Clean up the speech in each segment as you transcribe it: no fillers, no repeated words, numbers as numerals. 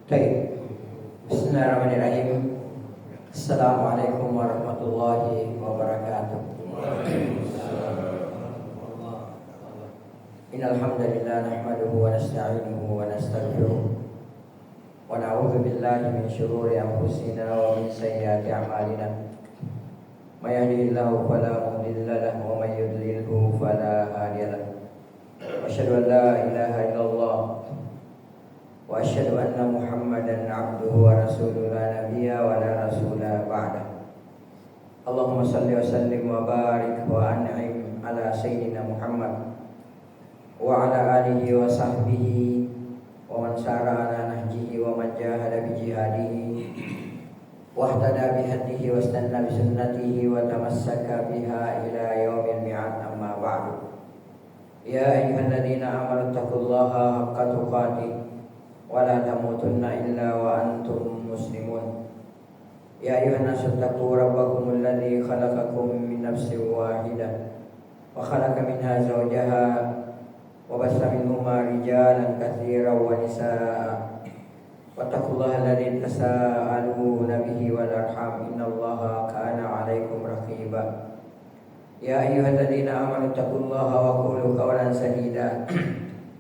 Baik. Bismillahirrahmanirrahim. Assalamualaikum warahmatullahi wabarakatuh. Innal hamdalillah nahmaduhu wa nasta'inuhu wa nastaghfiruh wa na'udzu billahi min shururi anfusina wa min sayyiati a'malina. May yahdihillahu fala mudilla lahu wa may yudlilhu fala hadiya lahu. Wa asyhadu an la ilaha illallah wa asyhadu anna Muhammadan abduhu wa rasuluhu la nabiyya wa la rasula ba'da. Allahumma salli wa sallim wa barik wa an'im ala sayyidina Muhammad wa ala alihi wa sahbihi wa man sara ala nahjihi wa man jahada bi jihadihi wa ihtada bi hadihi wa istanna bi sunnatihi wa tamassaka biha ila yaumil mi'ad, amma ba'du. Ya ayyuhalladzina amanu taqullaha haqqa tuqatih wa la tamutunna illa wa antum muslimun. Ya ayyuhan nasu taqu rabbakumul ladzi khalaqakum min nafsin wahidah wa khalaqa minha zawjaha wa bassa minhuma rijalan katsiran wa nisaa. Wattaqullaha alladzi tasaaluna bihi wal arham, innallaha kana 'alaikum raqiba. Ya ayyuhalladzina amanu taqullaha wa qulu qawlan sadida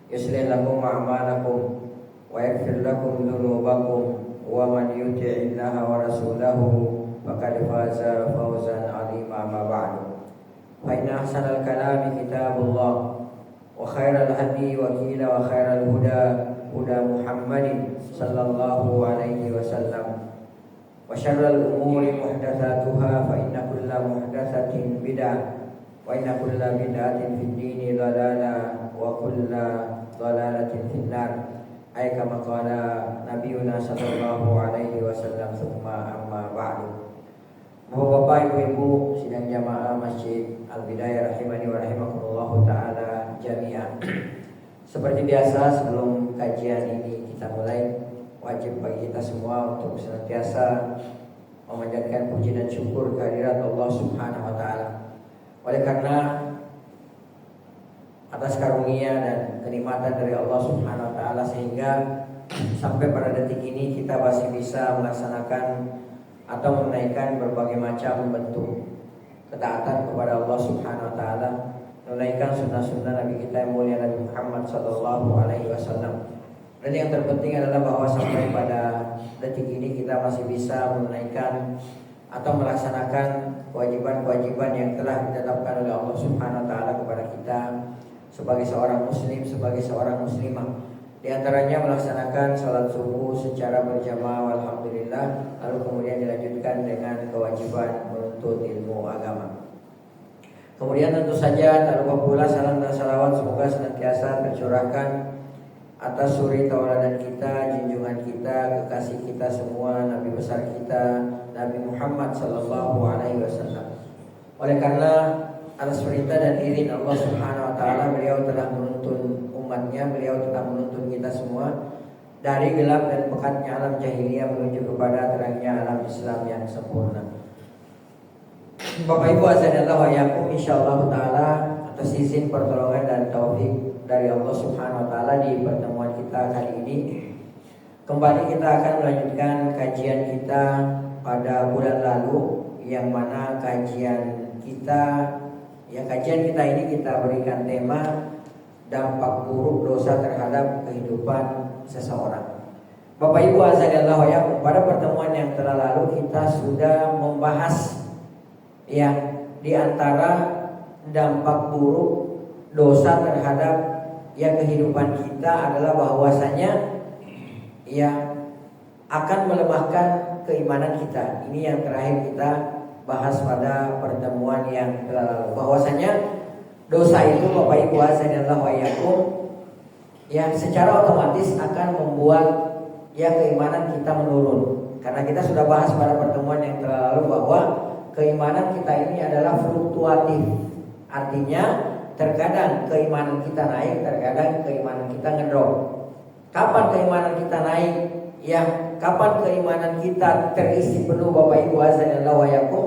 yuslih lakum a'malakum wa yaghfir lakum dhunubakum wa man yuti'illaha wa rasulahu faqad faza fawzan 'azima. Ma ba'du. Fa inna ahsanal kalami kitabullah wa khairal hadi wa qila wa khairal huda huda Muhammadin sallallahu alaihi wasallam wa syarral umuri muhdatsatuha fa inna kulla muhdatsatin bid'ah wa inna kulla bid'atin fid dini dhalalah wa kulla dhalalatin fin nar. Ay kama qala nabiyuna sallallahu alaihi wasallam, summa amma ba'du. Bapak, Ibu-ibu sidang jamaah Masjid Al-Bidayah rahimani wa rahimakumullah taala jami'an. Seperti biasa, sebelum kajian ini kita mulai, wajib bagi kita semua untuk senantiasa memanjatkan puji dan syukur kehadirat Allah Subhanahu wa taala. Oleh karena atas karunia dan kenikmatan dari Allah Subhanahu wa taala, sehingga sampai pada detik ini kita masih bisa melaksanakan atau menunaikan berbagai macam bentuk ketaatan kepada Allah Subhanahu wa taala, menunaikan sunnah-sunnah Nabi kita yang mulia Nabi Muhammad sallallahu alaihi wasallam. Dan yang terpenting adalah bahwa sampai pada detik ini kita masih bisa menunaikan atau melaksanakan kewajiban-kewajiban yang telah ditetapkan oleh Allah Subhanahu wa taala kepada kita sebagai seorang muslim, sebagai seorang muslimah. Di antaranya melaksanakan salat subuh secara berjamaah, alhamdulillah, lalu kemudian dilanjutkan dengan kewajiban menuntut ilmu agama. Kemudian tentu saja tak lupa pula salam dan salawat semoga senantiasa tercurahkan atas suri tauladan kita, junjungan kita, kekasih kita semua, Nabi besar kita, Nabi Muhammad sallallahu alaihi wasallam. Oleh karena atas perintah dan izin Allah Subhanahu wa taala, beliau telah menuntun umatnya, beliau telah menuntun kita semua dari gelap dan pekatnya alam jahiliyah menuju kepada terangnya alam Islam yang sempurna. Bapak Ibu azanillah wa yakum, insyaallah taala atas izin, pertolongan dan taufik dari Allah Subhanahu wa taala, di pertemuan kita kali ini kembali kita akan melanjutkan kajian kita pada bulan lalu, yang mana kajian kita ini kita berikan tema dampak buruk dosa terhadap kehidupan seseorang. Bapak Ibu azanillah wa yakum, pada pertemuan yang telah lalu kita sudah membahas di antara dampak buruk dosa terhadap kehidupan kita adalah bahwasanya akan melemahkan keimanan kita. Ini yang terakhir kita bahas pada pertemuan yang telah lalu, bahwasanya dosa itu Bapak Ibu azanillah wa yakum secara otomatis akan membuat keimanan kita menurun. Karena kita sudah bahas pada pertemuan yang telah lalu bahwa keimanan kita ini adalah fluktuatif. Artinya terkadang keimanan kita naik, terkadang keimanan kita ngedrop. Kapan keimanan kita naik? Kapan keimanan kita terisi penuh Bapak Ibu azanillah wa yakum?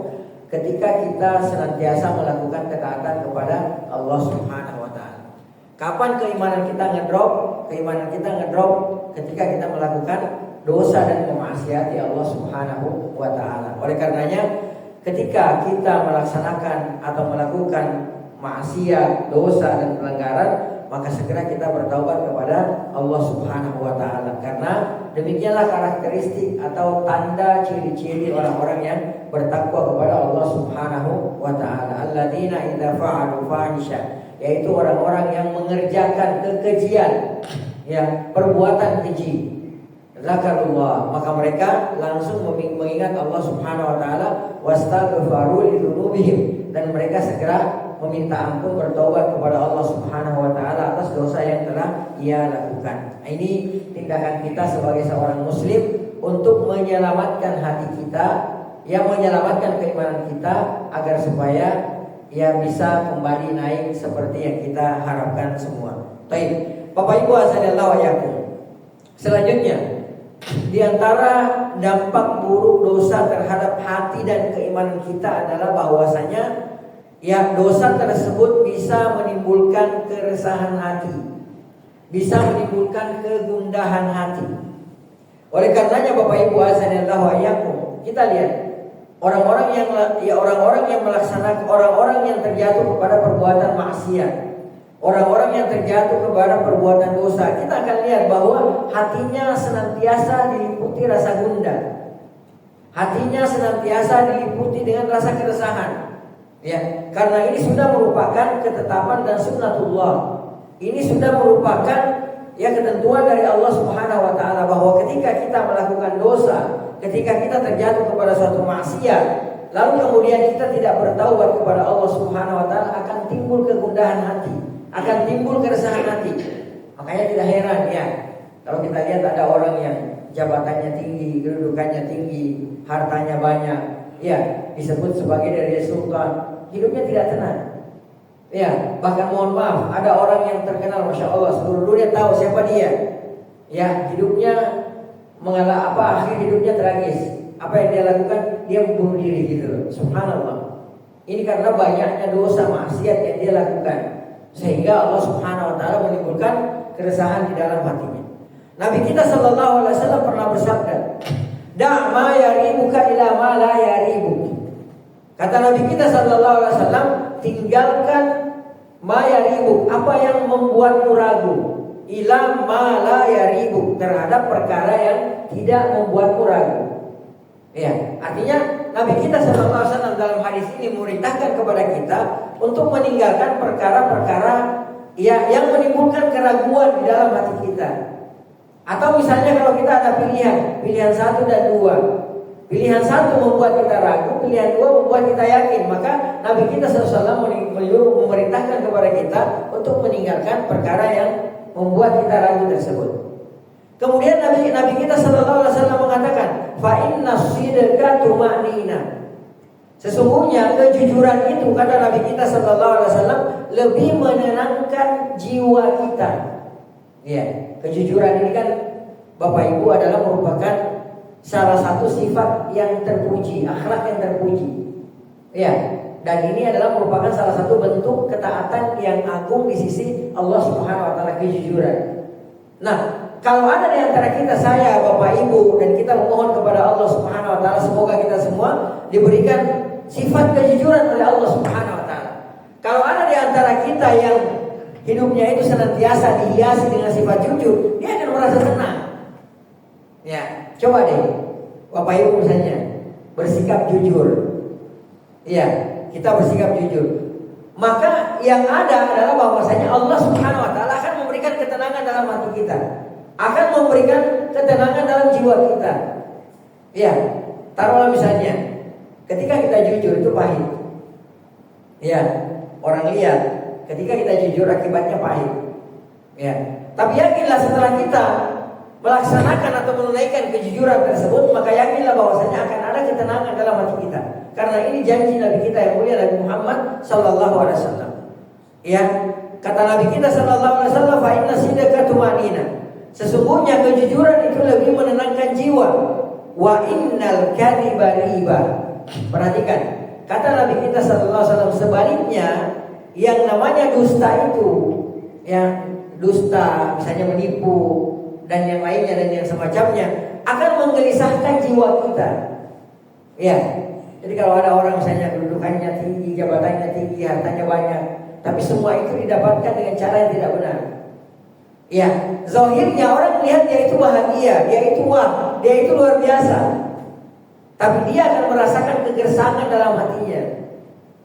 Ketika kita senantiasa melakukan ketaatan kepada Allah Subhanahu wa taala. Kapan keimanan kita ngedrop? Keimanan kita ngedrop ketika kita melakukan dosa dan memaksiati Allah Subhanahu wa taala. Oleh karenanya ketika kita melaksanakan atau melakukan maksiat, dosa dan pelanggaran, maka segera kita bertaubat kepada Allah Subhanahu wa taala. Karena demikianlah karakteristik atau tanda ciri-ciri orang-orang yang bertakwa kepada Allah Subhanahu wa taala. Alladzina idza fa'alu fahisha, yaitu orang-orang yang mengerjakan kekejian, ya, perbuatan keji. Zakarullah, maka mereka langsung mengingat Allah Subhanahu wa taala, wastaghfaru lidzunubihim, dan mereka segera meminta ampun, bertobat kepada Allah Subhanahu wa taala atas dosa yang telah ia lakukan. Ini tindakan kita sebagai seorang muslim untuk menyelamatkan hati kita, yang menyelamatkan keimanan kita agar supaya ya bisa kembali naik seperti yang kita harapkan semua. Baik, Bapak Ibu azanillahu wa iyyakum. Selanjutnya, di antara dampak buruk dosa terhadap hati dan keimanan kita adalah bahwasanya ya dosa tersebut bisa menimbulkan keresahan hati, bisa menimbulkan kegundahan hati. Oleh karenanya Bapak Ibu azanillahu wa iyyakum, kita lihat orang-orang yang melaksanakan, orang-orang yang terjatuh kepada perbuatan maksiat, orang-orang yang terjatuh kepada perbuatan dosa, kita akan lihat bahwa hatinya senantiasa diliputi rasa gundah. Hatinya senantiasa diliputi dengan rasa keresahan. Ya, karena ini sudah merupakan ketetapan dan sunnatullah. Ini sudah merupakan ya ketentuan dari Allah Subhanahu wa taala bahwa ketika kita melakukan dosa, ketika kita terjatuh kepada suatu maksiat, lalu kemudian kita tidak bertaubat kepada Allah Subhanahu wa taala, akan timbul kegundahan hati, akan timbul keresahan hati. Makanya tidak heran ya, kalau kita lihat ada orang yang jabatannya tinggi, kedudukannya tinggi, hartanya banyak, ya disebut sebagai dari sultan, hidupnya tidak tenang. Ya, bahkan mohon maaf, ada orang yang terkenal, masya Allah, seluruh dunia tahu siapa dia. Ya, hidupnya akhir hidupnya tragis. Apa yang dia lakukan? Dia membunuh diri gitu loh. Subhanallah. Ini karena banyaknya dosa maksiat yang dia lakukan, sehingga Allah Subhanahu wa taala menimbulkan keresahan di dalam hatinya. Nabi kita sallallahu alaihi wasallam pernah bersabda, "Da' ma yaribuka ila ma la yaribuk." Kata Nabi kita sallallahu alaihi wasallam, tinggalkan ma yaribuk, apa yang membuatmu ragu, ila ma la yaribuk, terhadap perkara yang tidak membuatmu ragu. Ya, artinya Nabi kita sallallahu alaihi wasallam dalam hadis ini memerintahkan kepada kita untuk meninggalkan perkara-perkara ya yang menimbulkan keraguan di dalam hati kita. Atau misalnya kalau kita ada pilihan satu dan dua, pilihan satu membuat kita ragu, pilihan dua membuat kita yakin, maka Nabi kita sallallahu alaihi wasallam memerintahkan kepada kita untuk meninggalkan perkara yang membuat kita ragu tersebut. Kemudian Nabi kita sallallahu alaihi wasallam mengatakan, fa inna sidqa tuma'nina. Sesungguhnya kejujuran itu, kata Nabi kita sallallahu alaihi wasallam, lebih menenangkan jiwa kita. Ya, kejujuran ini kan Bapak Ibu adalah merupakan salah satu sifat yang terpuji, akhlak yang terpuji. Ya, dan ini adalah merupakan salah satu bentuk ketaatan yang agung di sisi Allah Subhanahu wa taala, kejujuran. Nah, kalau ada di antara kita, saya, Bapak Ibu, dan kita memohon kepada Allah Subhanahu wa taala, semoga kita semua diberikan sifat kejujuran oleh Allah Subhanahu wa taala. Kalau ada di antara kita yang hidupnya itu senantiasa dihiasi dengan sifat jujur, dia akan merasa senang. Ya, coba deh Bapak Ibu misalnya bersikap jujur. Ya, kita bersikap jujur. Maka yang ada adalah bahwasanya Allah Subhanahu wa taala akan memberikan ketenangan dalam hati kita, akan memberikan ketenangan dalam jiwa kita. Ya, taruhlah misalnya ketika kita jujur itu pahit. Ya, orang lihat ketika kita jujur akibatnya pahit. Ya, tapi yakinlah setelah kita melaksanakan atau menunaikan kejujuran tersebut, maka yakinlah bahwasanya akan ada ketenangan dalam hati kita. Karena ini janji Nabi kita yang mulia, Nabi Muhammad sallallahu alaihi wasallam. Ya, kata Nabi kita sallallahu alaihi wasallam, fa inna sidqa tumanina. Sesungguhnya kejujuran itu lebih menenangkan jiwa. Wa innal kadhiba riba. Perhatikan, kata Nabi kita sallallahu alaihi wasallam, sebaliknya yang namanya dusta itu, ya, dusta misalnya menipu dan yang lainnya dan yang semacamnya, akan menggelisahkan jiwa kita. Ya. Jadi kalau ada orang misalnya kedudukannya tinggi, jabatannya tinggi, hartanya banyak, tapi semua itu didapatkan dengan cara yang tidak benar. Ya, zahirnya orang melihat dia itu bahagia, dia itu wah, dia itu luar biasa. Tapi dia akan merasakan kegersangan dalam hatinya.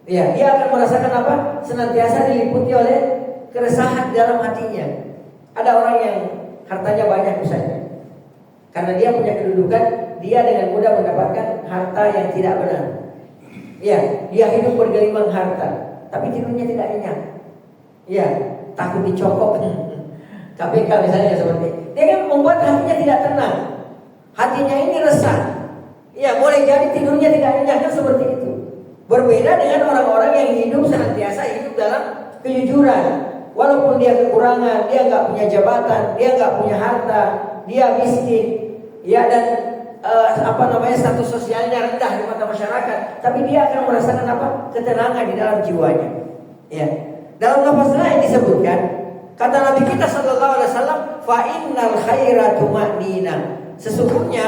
Ya, dia akan merasakan apa? Senantiasa diliputi oleh keresahan dalam hatinya. Ada orang yang hartanya banyak misalnya, karena dia punya kedudukan, dia dengan mudah mendapatkan harta yang tidak benar. Ya, dia hidup bergelimang harta, tapi tidurnya tidak nyenyak. Ya, takut dicokok. KPK misalnya seperti itu. Dia kan membuat hatinya tidak tenang. Hatinya ini resah. Ya, boleh jadi tidurnya tidak nyenyak, kan seperti itu. Berbeda dengan orang-orang yang hidup senantiasa hidup dalam kejujuran. Walaupun dia kekurangan, dia nggak punya jabatan, dia nggak punya harta, dia miskin, ya, dan status sosialnya rendah di mata masyarakat, tapi dia akan merasakan apa? Ketenangan di dalam jiwanya. Ya. Dalam lafaz lain disebutkan, kata Nabi kita sallallahu alaihi wasallam, fa innal khaira tuma'nina. Sesungguhnya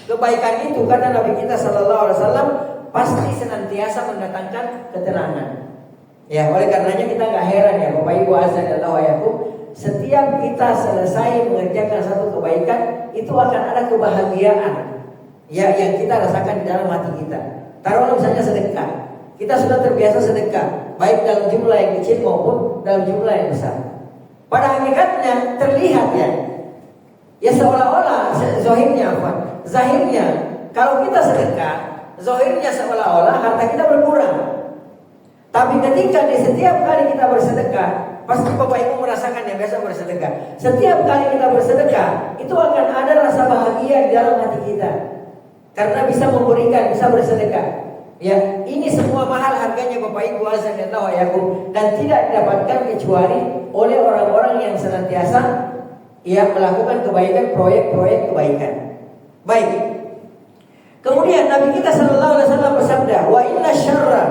kebaikan itu, kata Nabi kita sallallahu alaihi wasallam, pasti senantiasa mendatangkan ketenangan. Ya, oleh karenanya kita nggak heran ya Bapak Ibu azan dan tawayakum, setiap kita selesai mengerjakan satu kebaikan, itu akan ada kebahagiaan ya yang kita rasakan di dalam hati kita. Taruhlah misalnya sedekah. Kita sudah terbiasa sedekah, baik dalam jumlah yang kecil maupun dalam jumlah yang besar. Pada hakikatnya terlihat ya seolah-olah zahirnya kalau kita sedekah, zahirnya seolah-olah harta kita berkurang. Tapi ketika di setiap kali kita bersedekah, pasti Bapak Ibu merasakan yang biasa bersedekah. Setiap kali kita bersedekah, itu akan ada rasa bahagia di dalam hati kita. Karena bisa memberikan, bisa bersedekah. Ya, ini semua mahal harganya Bapak Ibu azan dan tawayakum, dan tidak didapatkan kecuali oleh orang-orang yang senantiasa melakukan kebaikan, proyek-proyek kebaikan. Baik. Kemudian Nabi kita sallallahu alaihi wasallam bersabda, "Wa inna syarra",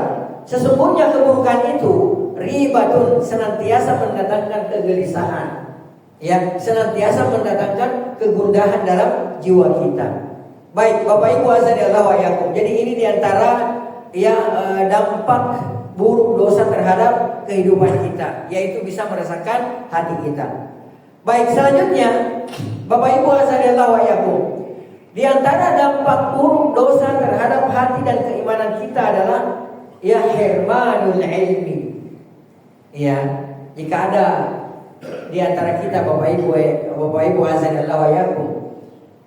sesungguhnya keburukan itu ribatun, senantiasa mendatangkan kegelisahan. Ya, senantiasa mendatangkan kegundahan dalam jiwa kita. Baik, Bapak Ibu azanillahu wa iyyakum. Jadi ini diantara dampak buruk dosa terhadap kehidupan kita, yaitu bisa merasakan hati kita. Baik, selanjutnya Bapak Ibu azanillahu wa iyyakum, di antara dampak buruk dosa terhadap hati dan keimanan kita adalah hirmanul ilmi. Ya, jika ada di antara kita Bapak Ibu azanillahu wa iyyakum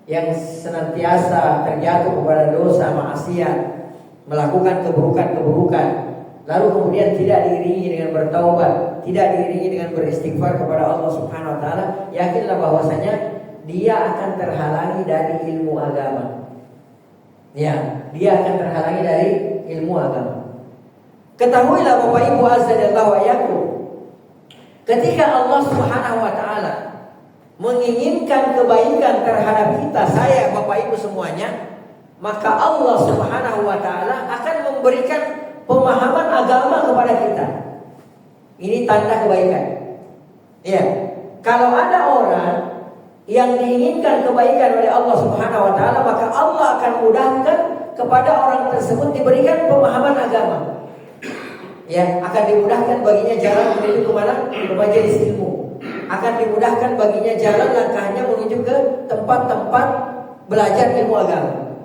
yang senantiasa terjatuh kepada dosa, maksiat, melakukan keburukan-keburukan, lalu kemudian tidak diiringi dengan bertaubat, tidak diiringi dengan beristighfar kepada Allah Subhanahu wa taala, yakinlah bahwasanya dia akan terhalangi dari ilmu agama. Ya, dia akan terhalangi dari ilmu agama. Ketahuilah Bapak Ibu azanillahu wa iyyakum, ketika Allah Subhanahu wa taala menginginkan kebaikan terhadap kita, saya, Bapak Ibu semuanya, maka Allah Subhanahu wa taala akan memberikan pemahaman agama kepada kita. Ini tanda kebaikan. Ya, kalau ada orang yang diinginkan kebaikan oleh Allah Subhanahu wa taala, maka Allah akan mudahkan kepada orang tersebut diberikan pemahaman agama. Ya, akan dimudahkan baginya jalan menuju ke mana? Ke majelis ilmu. Akan dimudahkan baginya jalan langkahnya menuju ke tempat-tempat belajar ilmu agama.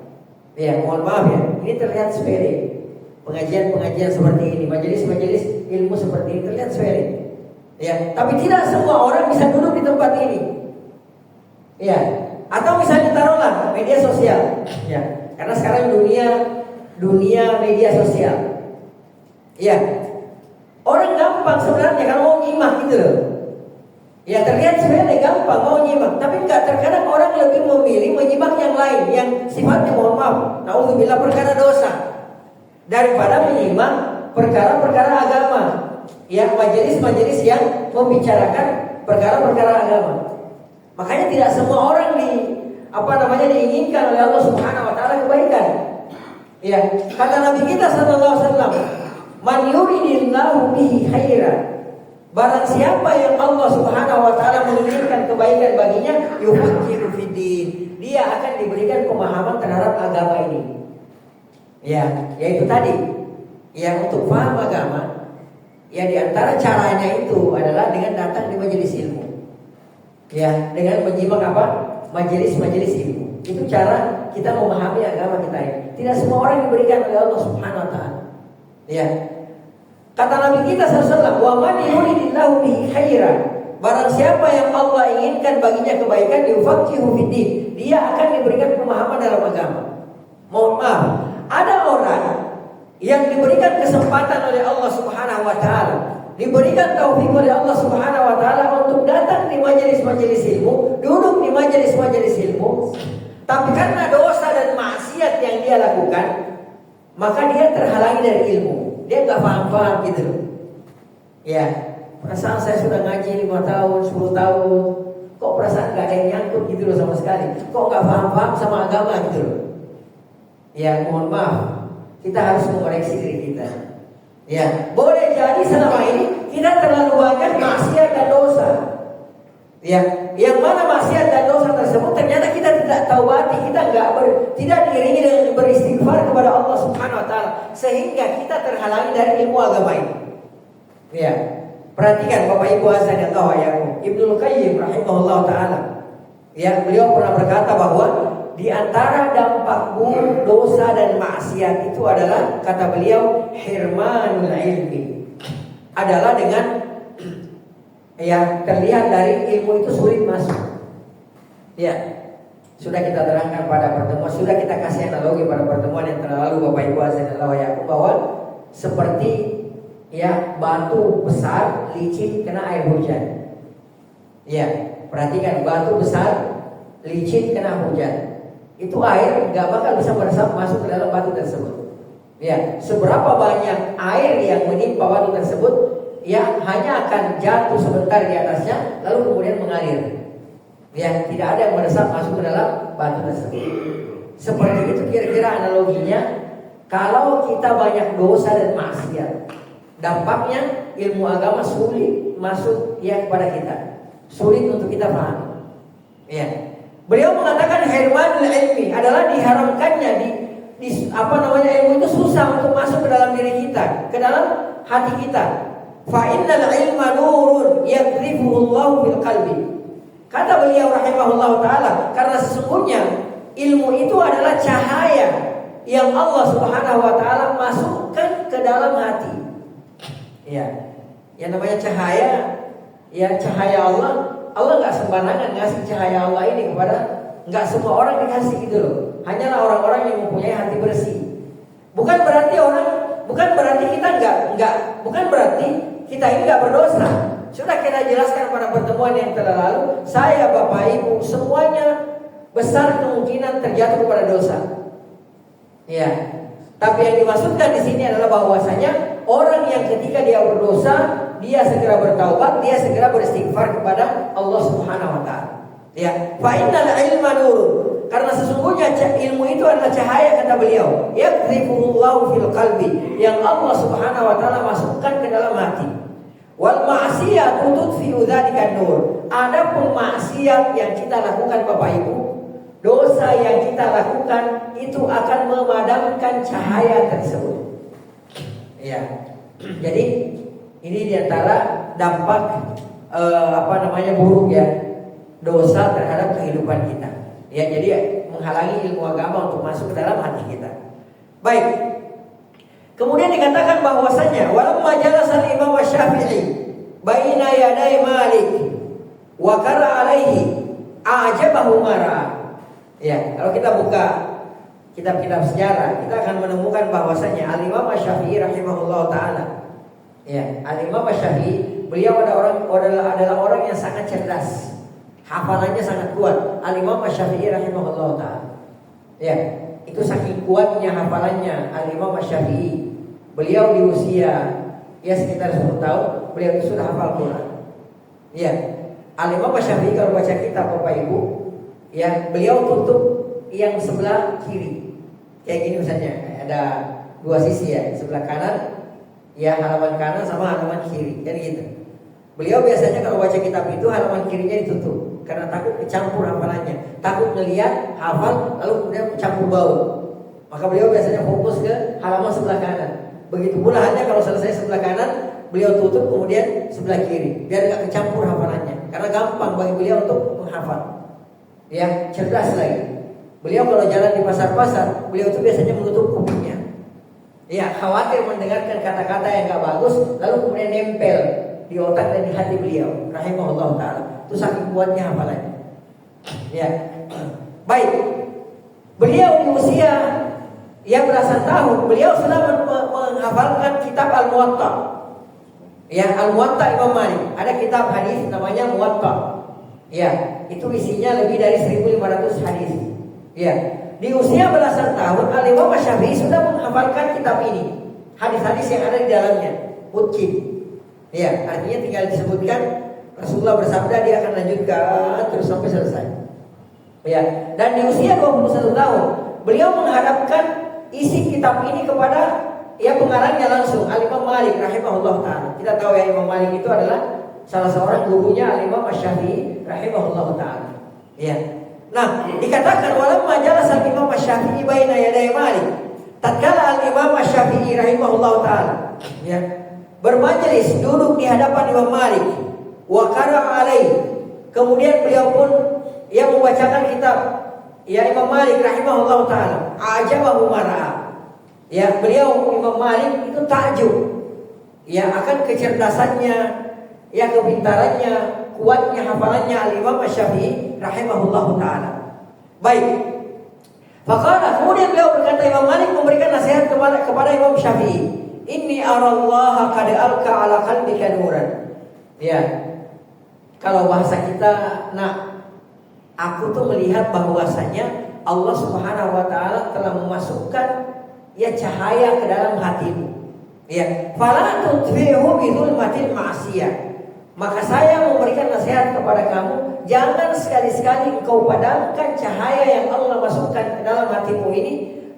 Ya, mohon maaf ya, ini terlihat sepele. Pengajian-pengajian seperti ini, majelis-majelis ilmu seperti ini terlihat sepele. Ya, tapi tidak semua orang bisa duduk di tempat ini. Ya, atau misalnya taruhlah media sosial. Ya, karena sekarang dunia media sosial. Ya, orang gampang sebenarnya kalau mau nyimak gitu loh. Ya, terlihat sepele, gampang mau nyimak, tapi enggak, terkadang orang lebih memilih menyimak yang lain yang sifatnya mohon maaf, naudzubillah, perkara dosa, daripada menyimak perkara-perkara agama. Ya, majelis-majelis yang membicarakan perkara-perkara agama. Makanya tidak semua orang diinginkan oleh Allah Subhanahu wa taala kebaikan. Ya, kata Nabi kita sallallahu alaihi wasallam, "Man yuridillahu bihi khairan Barang siapa yang Allah Subhanahu wa taala menginginkan kebaikan baginya, yufaqihu fiddin. Dia akan diberikan pemahaman terhadap agama ini. Ya, yaitu tadi yang untuk paham agama, ya di antara caranya itu adalah dengan datang di majelis ilmu. Ya, dengan menyimak apa? Majelis-majelis ilmu. Itu cara kita memahami agama kita ini. Tidak semua orang diberikan oleh Allah Subhanahu wa taala. Ya. Kata Nabi kita SAW, wa man yuridillahu bihi khairan. Barang siapa yang Allah inginkan baginya kebaikan, yufaqihu fiddin. Dia akan diberikan pemahaman dalam agama. Mohon maaf, ada orang yang diberikan kesempatan oleh Allah Subhanahu wa taala, diberikan taufik oleh Allah Subhanahu wa taala untuk datang di majelis-majelis ilmu, duduk di majelis-majelis ilmu, tapi karena dosa dan maksiat yang dia lakukan, maka dia terhalangi dari ilmu. Dia nggak paham-paham gitu loh. Ya, perasaan saya sudah ngaji 5 tahun, 10 tahun, kok perasaan nggak ada yang nyangkut gitu loh sama sekali. Kok nggak paham-paham sama agama gitu loh. Ya, mohon maaf, kita harus mengoreksi diri kita. Ya, boleh jadi selama ini kita terlalu banyak maksiat dan dosa. Ya, yang mana maksiat dan dosa tersebut ternyata kita tidak taubati, kita tidak diiringi dengan beristighfar kepada Allah Subhanahu wa taala, sehingga kita terhalangi dari ilmu agama ini. Ya, perhatikan Bapak Ibu azan Allah wa yakum. Ibnu Qayyim rahimahullah taala, ya, beliau pernah berkata bahwa di antara dampak buruk dosa dan maksiat itu adalah, kata beliau, hirmanul ilmi, adalah dengan ya terlihat dari ilmu itu sulit masuk. Ya, sudah kita terangkan pada pertemuan, sudah kita kasih analogi pada pertemuan yang terlalu Bapak Ibu azan Allah wa yakum, bahwa seperti ya batu besar licin kena air hujan. Ya, perhatikan, batu besar licin kena hujan. Itu air nggak bakal bisa meresap masuk ke dalam batu tersebut. Ya, seberapa banyak air yang menimpa batu tersebut, ya hanya akan jatuh sebentar di atasnya, lalu kemudian mengalir. Ya, tidak ada yang meresap masuk ke dalam batu tersebut. Seperti itu kira-kira analoginya. Kalau kita banyak dosa dan maksiat, dampaknya ilmu agama sulit masuk ya kepada kita, sulit untuk kita paham. Ya. Beliau mengatakan hirmanul ilmi adalah diharamkannya ilmu itu susah untuk masuk ke dalam diri kita, ke dalam hati kita. Fa innal ilma nurun yaqdhifuhu Allahu fil qalbi. Kata beliau rahimahullah taala, karena sesungguhnya ilmu itu adalah cahaya yang Allah Subhanahu wa taala masukkan ke dalam hati. Ya. Yang namanya cahaya, ya cahaya Allah. Allah nggak sembarangan ngasih cahaya Allah ini kepada, nggak semua orang dikasih gitu loh. Hanyalah orang-orang yang mempunyai hati bersih. Bukan berarti kita ini nggak berdosa. Sudah kita jelaskan pada pertemuan yang telah lalu. Saya, Bapak Ibu, semuanya besar kemungkinan terjatuh kepada dosa. Ya. Tapi yang dimaksudkan di sini adalah bahwasanya orang yang ketika dia berdosa, dia segera bertaubat, dia segera beristighfar kepada Allah Subhanahu wa taala. Ya, fa innal ilma nur. Karena sesungguhnya ilmu itu adalah cahaya, kata beliau. Yaqdhifuhullahu fil qalbi, yang Allah Subhanahu wa taala masukkan ke dalam hati. Wal ma'siyatu tudfi'u dzalikan nur. Adapun maksiat yang kita lakukan Bapak Ibu, dosa yang kita lakukan itu akan memadamkan cahaya tersebut. Ya. Jadi ini diantara dampak buruk ya dosa terhadap kehidupan kita. Ya, jadi menghalangi ilmu agama untuk masuk ke dalam hati kita. Baik. Kemudian dikatakan bahwasanya walamma jalasa Imam Syafi'i baina yaday Malik wa qara alaihi a'jabahu mara. Ya, kalau kita buka kitab-kitab sejarah, kita akan menemukan bahwasanya Al-Imam Syafi'i rahimahullah taala. Ya, Al-Imam Syafi'i, beliau adalah orang yang sangat cerdas. Hafalannya sangat kuat. Al-Imam Syafi'i rahimahullah taala. Ya, itu saking kuatnya hafalannya Al-Imam Syafi'i. Beliau di usia ya sekitar 10 tahun, beliau itu sudah hafal Quran. Ya, Al-Imam Syafi'i kalau baca kitab Bapak Ibu, ya beliau tutup yang sebelah kiri. Kayak gini misalnya, ada dua sisi ya, sebelah kanan, ya halaman kanan sama halaman kiri, kan gitu. Beliau biasanya kalau baca kitab itu halaman kirinya ditutup karena takut kecampur hafalannya, takut ngelihat hafal lalu kemudian campur bau. Maka beliau biasanya fokus ke halaman sebelah kanan. Begitu pula hanya kalau selesai sebelah kanan, beliau tutup kemudian sebelah kiri biar nggak kecampur hafalannya. Karena gampang bagi beliau untuk menghafal. Ya, cerdas lagi. Beliau kalau jalan di pasar-pasar, beliau itu biasanya menutup kupingnya. Ya, khawatir mendengarkan kata-kata yang nggak bagus, lalu kemudian nempel di otak dan di hati beliau. Rahimahullah ta'ala. Itu saking kuatnya hafalannya. Ya, baik. Beliau di usia yang belasan tahun, beliau sudah menghafalkan kitab Al-Muwatta. Ya, Al-Muwatta Imam Malik. Ada kitab hadis namanya Muwatta. Ya, itu isinya lebih dari 1.500 hadis. Ya, di usia belasan tahun Al-Imam Syafi'i sudah menghafalkan kitab ini. Hadis-hadis yang ada di dalamnya, mutqin. Ya, artinya tinggal disebutkan Rasulullah bersabda, dia akan lanjutkan terus sampai selesai. Ya, dan di usia 21 tahun beliau menghadapkan isi kitab ini kepada pengarangnya langsung, Al-Imam Malik rahimahullah ta'ala. Kita tahu ya, Imam Malik itu adalah salah seorang gurunya Al-Imam Syafi'i rahimahullah ta'ala. Ya. Nah, dikatakan walamma jalasa Al-Imam Syafi'i baina yaday Malik. Tatkala Al-Imam Syafi'i rahimahullah ta'ala bermajelis, duduk di hadapan Imam Malik, wa qara'a alaihi. Kemudian beliau pun membacakan kitab Imam Malik rahimahullah ta'ala. Ajabahu mara'a. Beliau Imam Malik itu takjub akan kecerdasannya, kepintarannya, kuatnya hafalannya Al-Imam Syafi'i rahimahullah ta'ala. Baik. Faqala, kemudian beliau berkata, Imam Malik memberikan nasihat kepada Imam Syafi'i. Inni arallaha qad alqa ala qalbika nuran. Kalau bahasa kita, aku tuh melihat bahwasanya Allah Subhanahu wa taala telah memasukkan cahaya ke dalam hatimu. Fala tudfihu bi zulmatil ma'siyah. Maka saya memberikan nasihat kepada kamu, jangan sekali-sekali engkau padamkan cahaya yang Allah masukkan ke dalam hatimu ini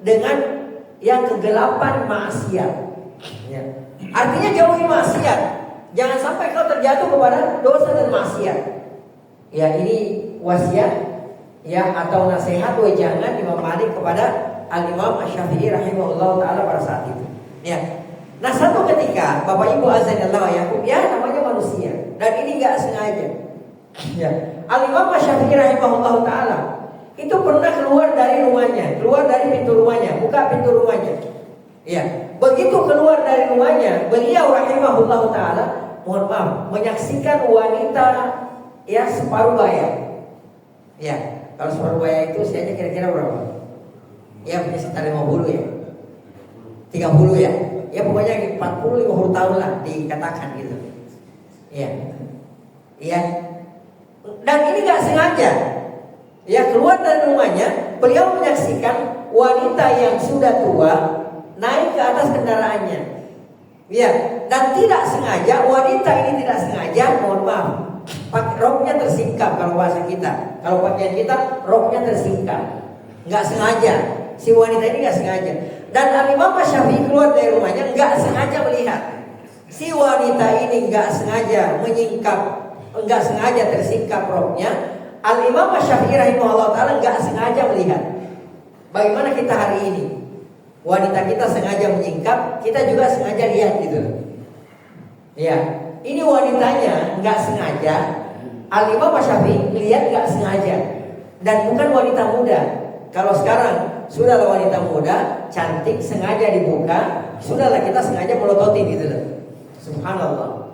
dengan kegelapan maksiat. Artinya jauhi maksiat. Jangan sampai kau terjatuh kepada dosa dan maksiat. Ini wasiat atau nasihat wejangan Imam Malik kepada Al-Imam Syafi'i rahimahullah ta'ala pada saat itu. Nah, satu ketika Bapak Ibu azanillahu yakum, namanya manusia dan ini enggak sengaja. Al-Imam Syafi'i rahimahullah ta'ala itu pernah keluar dari rumahnya, keluar dari pintu rumahnya, buka pintu rumahnya. Begitu keluar dari rumahnya, beliau rahimahullah ta'ala, mohon maaf, menyaksikan wanita separuh baya. Kalau separuh baya itu usianya kira-kira berapa? Punya sekitar 50 30 pokoknya 40-50 tahun lah dikatakan gitu. Dan ini gak sengaja. Keluar dari rumahnya, beliau menyaksikan wanita yang sudah tua naik ke atas kendaraannya. Dan tidak sengaja, wanita ini tidak sengaja, mohon maaf, roknya tersingkap kalau bahasa kita. Kalau pakaian kita, roknya tersingkap. Nggak sengaja. Si wanita ini nggak sengaja. Dan Al-Imam Syafi'i keluar dari rumahnya nggak sengaja melihat. Si wanita ini nggak sengaja menyingkap, nggak sengaja tersingkap roknya. Al-Imam Syafi'i rahimahullah ta'ala nggak sengaja melihat. Bagaimana kita hari ini? Wanita kita sengaja menyingkap, kita juga sengaja lihat gitu. Ini wanitanya nggak sengaja, Al-Imam Syafi'i lihat nggak sengaja, dan bukan wanita muda. Kalau sekarang sudahlah wanita muda, cantik, sengaja dibuka, sudahlah kita sengaja melototin gitu loh. Subhanallah.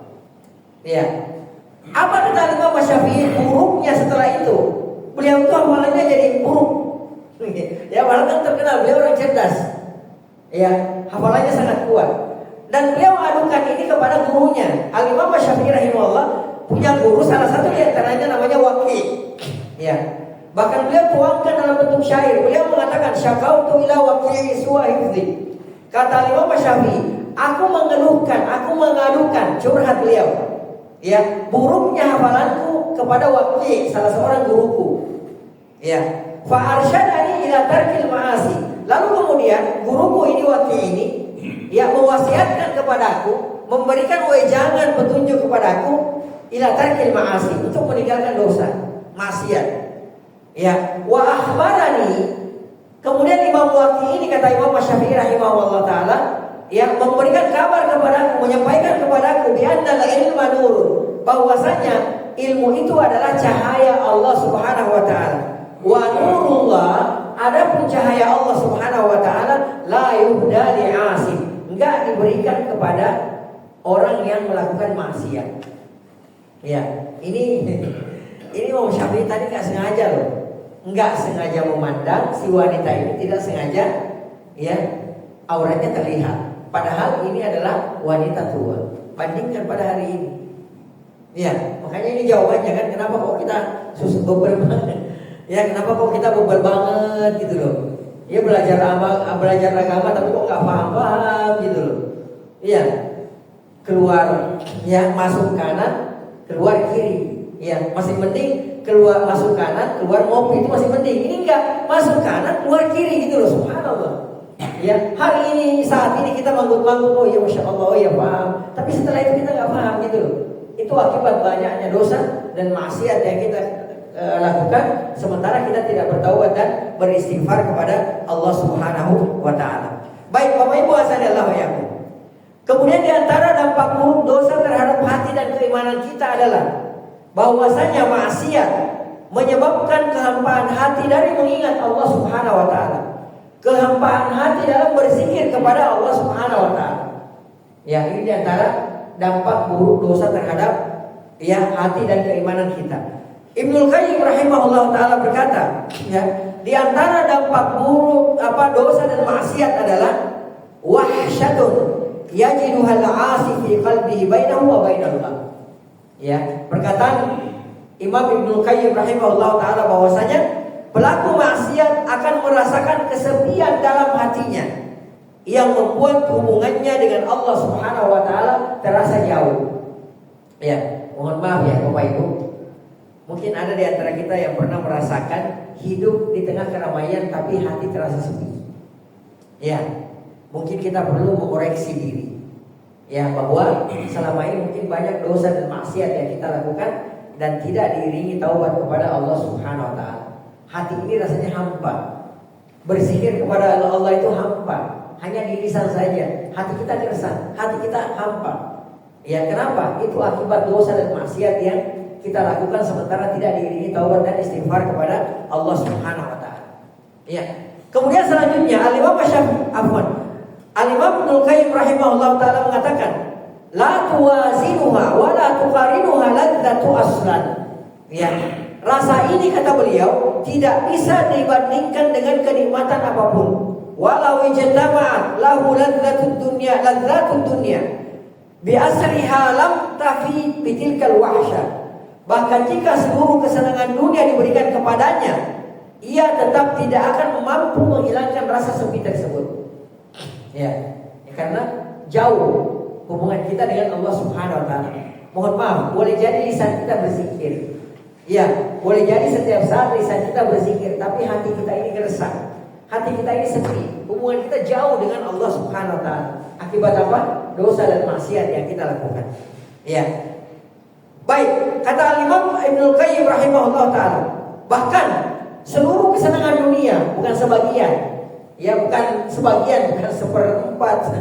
Apa kata Al-Imam Syafi'i buruknya setelah itu? Beliau itu hafalannya jadi buruk. Padahal kan terkenal beliau orang cerdas. Hafalannya sangat kuat. Dan beliau adukan ini kepada gurunya. Al-Imam Syafi'i rahimahullah punya guru, salah satu di antaranya namanya Waqi'. Bahkan beliau tuangkan dalam bentuk syair. Beliau mengatakan, syakautu ila Waqi'i su'a hifdzi. Kata Al-Imam Syafi'i, aku mengeluhkan, aku mengadukan, curhat beliau, buruknya hafalanku kepada Waqi', salah seorang guruku. Fa arsyadani ila tarkil ma'asi. Lalu kemudian guruku ini Waqi' ini mewasiatkan kepadaku, memberikan wejangan petunjuk kepadaku ila tarkil ma'asi, untuk meninggalkan dosa, maksiat. Ya, wa akhbarani, kemudian Imam Waqi ini, kata Imam Syafi'i rahimahullah taala, yang memberikan kabar kepadaku, menyampaikan kepadaku bi anna ilma nur, bahwasanya ilmu itu adalah cahaya Allah Subhanahu wa taala. Wa nurullah, adapun cahaya Allah Subhanahu wa taala la yuhda li 'asim, enggak diberikan kepada orang yang melakukan maksiat. Ya, ini Imam Syafi'i tadi enggak sengaja loh. Enggak sengaja memandang si wanita ini, tidak sengaja ya auratnya terlihat. Padahal ini adalah wanita tua. Bandingkan pada hari ini. Ya, makanya ini jawabannya kan, kenapa kok kita bebel banget? Ya, kenapa kok kita bebel banget gitu loh? Ya, belajar agama tapi kok nggak paham gitu loh. Iya, keluar ya masuk kanan, keluar kiri. Ya, masih mending keluar masuk kanan, keluar ngopi, itu masih mending. Ini enggak, masuk kanan, keluar kiri gitu loh, subhanallah. Ya, hari ini, saat ini kita manggut-manggut, oh ya masya Allah, oh ya paham. Tapi setelah itu kita nggak paham gitu loh. Itu akibat banyaknya dosa dan maksiat yang kita lakukan, sementara kita tidak bertaubat dan beristighfar kepada Allah Subhanahu wa taala. Baik, Bapak Ibu azanillahu ya. Kemudian di antara dampak buruk dosa terhadap hati dan keimanan kita adalah bahwasanya maksiat menyebabkan kehampaan hati dari mengingat Allah Subhanahu wa taala. Kehampaan hati dalam berzikir kepada Allah Subhanahu wa taala. Ya, ini di antara dampak buruk dosa terhadap ya hati dan keimanan kita. Ibnul Qayyim rahimahullah taala berkata, ya, di antara dampak buruk dosa dan maksiat adalah wahsyatun yajiduhal 'asi fi qalbihi bainahu wa bainallah. Ya, perkataan Imam Ibnul Qayyim rahimahullah taala bahwasanya pelaku maksiat akan merasakan kesepian dalam hatinya yang membuat hubungannya dengan Allah Subhanahu wa taala terasa jauh. Ya, mohon maaf ya Bapak Ibu. Mungkin ada di antara kita yang pernah merasakan hidup di tengah keramaian tapi hati terasa sepi. Ya, mungkin kita perlu mengoreksi diri. Ya, bahwa selama ini mungkin banyak dosa dan maksiat yang kita lakukan dan tidak diiringi taubat kepada Allah Subhanahu wa taala. Hati ini rasanya hampa. Berzikir kepada Allah itu hampa. Hanya di lisan saja. Hati kita gersang, hati kita hampa. Ya, kenapa? Itu akibat dosa dan maksiat yang kita lakukan sementara tidak diiringi taubat dan istighfar kepada Allah Subhanahu wa taala. Ya. Kemudian selanjutnya Al-Imam Ibnul Qayyim rahimahullah taala mengatakan, la tuwazinuha wa la tuqarinuha ladzatu aslan. Ya. Rasa ini, kata beliau, tidak bisa dibandingkan dengan kenikmatan apapun. Walau ijtama'at lahu ladzatud dunya bi asriha lam tafi bitilkal wahsyah. Bahkan jika seluruh kesenangan dunia diberikan kepadanya, ia tetap tidak akan mampu menghilangkan rasa sepi tersebut. Ya, karena jauh hubungan kita dengan Allah Subhanahu wa taala. Mohon maaf, boleh jadi lisan kita berzikir. Ya, boleh jadi setiap saat lisan kita berzikir, tapi hati kita ini gersang. Hati kita ini sepi. Hubungan kita jauh dengan Allah Subhanahu wa taala. Akibat apa? Dosa dan maksiat yang kita lakukan. Ya. Baik, kata Al-Imam Ibnul Qayyim rahimahullah ta'ala, bahkan seluruh kesenangan dunia, bukan sebagian, ya bukan sebagian, bukan seperempat,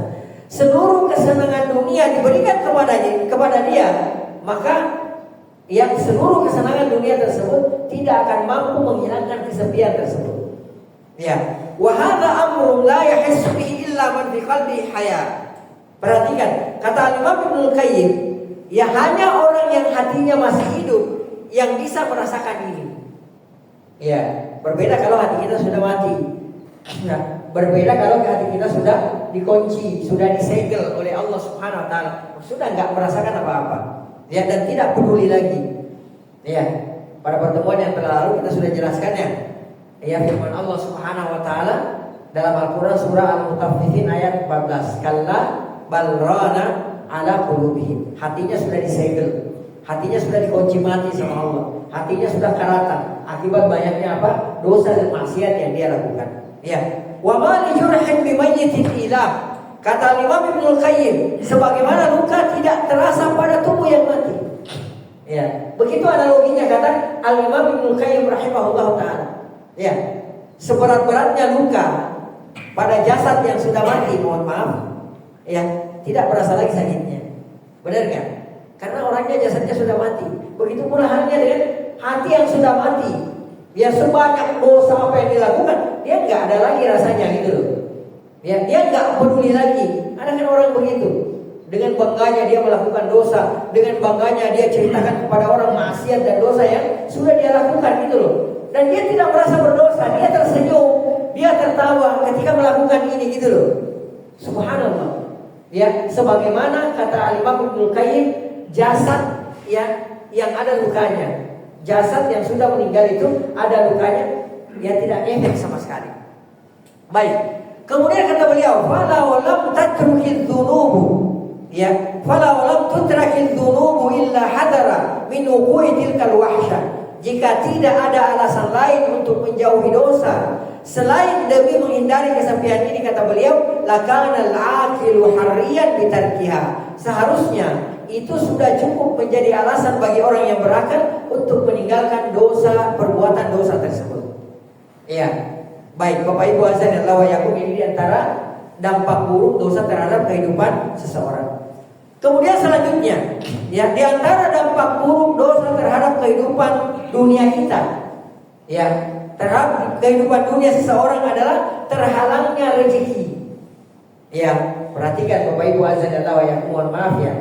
seluruh kesenangan dunia diberikan kepada dia, maka yang seluruh kesenangan dunia tersebut tidak akan mampu menghilangkan kesepian tersebut. Ya, wa hadza amrun la yahissu bihi illa man fi qalbihi haya. Perhatikan, kata Al-Imam Ibnul Qayyim, ya hanya orang yang hatinya masih hidup yang bisa merasakan ini. Ya, berbeda kalau hati kita sudah mati. Nah, berbeda kalau hati kita sudah dikunci, sudah disegel oleh Allah Subhanahu wa taala, sudah enggak merasakan apa-apa. Ya, dan tidak peduli lagi. Ya, pada pertemuan yang telah lalu kita sudah jelaskannya. Ya, firman Allah Subhanahu wa taala dalam Al-Qur'an surah Al-Mutaffifin ayat 14, kalla bal rana ala qulubihim. Hatinya sudah disegel, hatinya sudah dikunci mati sama Allah, hatinya sudah karatan akibat banyaknya dosa dan maksiat yang dia lakukan. Ya, wa ma li jurhin bi mayyitin ilah. Kata Imam Ibnul Qayyim, sebagaimana luka tidak terasa pada tubuh yang mati. Ya, begitu analoginya kata Al-Imam Ibnul Qayyim rahimahullah taala. Ya, seberat-beratnya luka pada jasad yang sudah mati, mohon maaf, ya, tidak berasa lagi sakitnya. Benar nggak? Karena orangnya jasadnya sudah mati. Begitu pula halnya dengan hati yang sudah mati. Ya, sebanyak dosa apa yang dilakukan, dia nggak ada lagi rasanya gitu loh. Ya, dia nggak peduli lagi. Ada kan orang begitu. Dengan bangganya dia melakukan dosa, dengan bangganya dia ceritakan kepada orang maksiat dan dosa yang sudah dia lakukan gitu loh. Dan dia tidak merasa berdosa, dia tersenyum, dia tertawa ketika melakukan ini gitu loh. Subhanallah. Ya, sebagaimana kata Al-Imam Ibnul Qayyim, jasad yang ada lukanya, jasad yang sudah meninggal itu ada lukanya, ya tidak efek sama sekali. Baik. Kemudian kata beliau, fala walam tatrukil dzunubu, ya, fala walam tutrakil dzunubu illa hadara min wuqu'i tilkal wahsyah. Jika tidak ada alasan lain untuk menjauhi dosa selain demi menghindari kesepian ini, kata beliau, lakana al-aqilu harriyan bitarkiha. Seharusnya itu sudah cukup menjadi alasan bagi orang yang berakal untuk meninggalkan dosa, perbuatan dosa tersebut. Ya. Baik, Bapak Ibu azan Allah wa yakum, ini diantara dampak buruk dosa terhadap kehidupan seseorang. Kemudian selanjutnya, ya, diantara dampak buruk dosa terhadap kehidupan dunia kita, ya, terhadap kehidupan dunia seseorang adalah terhalangnya rezeki. Ya, perhatikan Bapak Ibu azan Allah wa yakum, mohon maaf ya.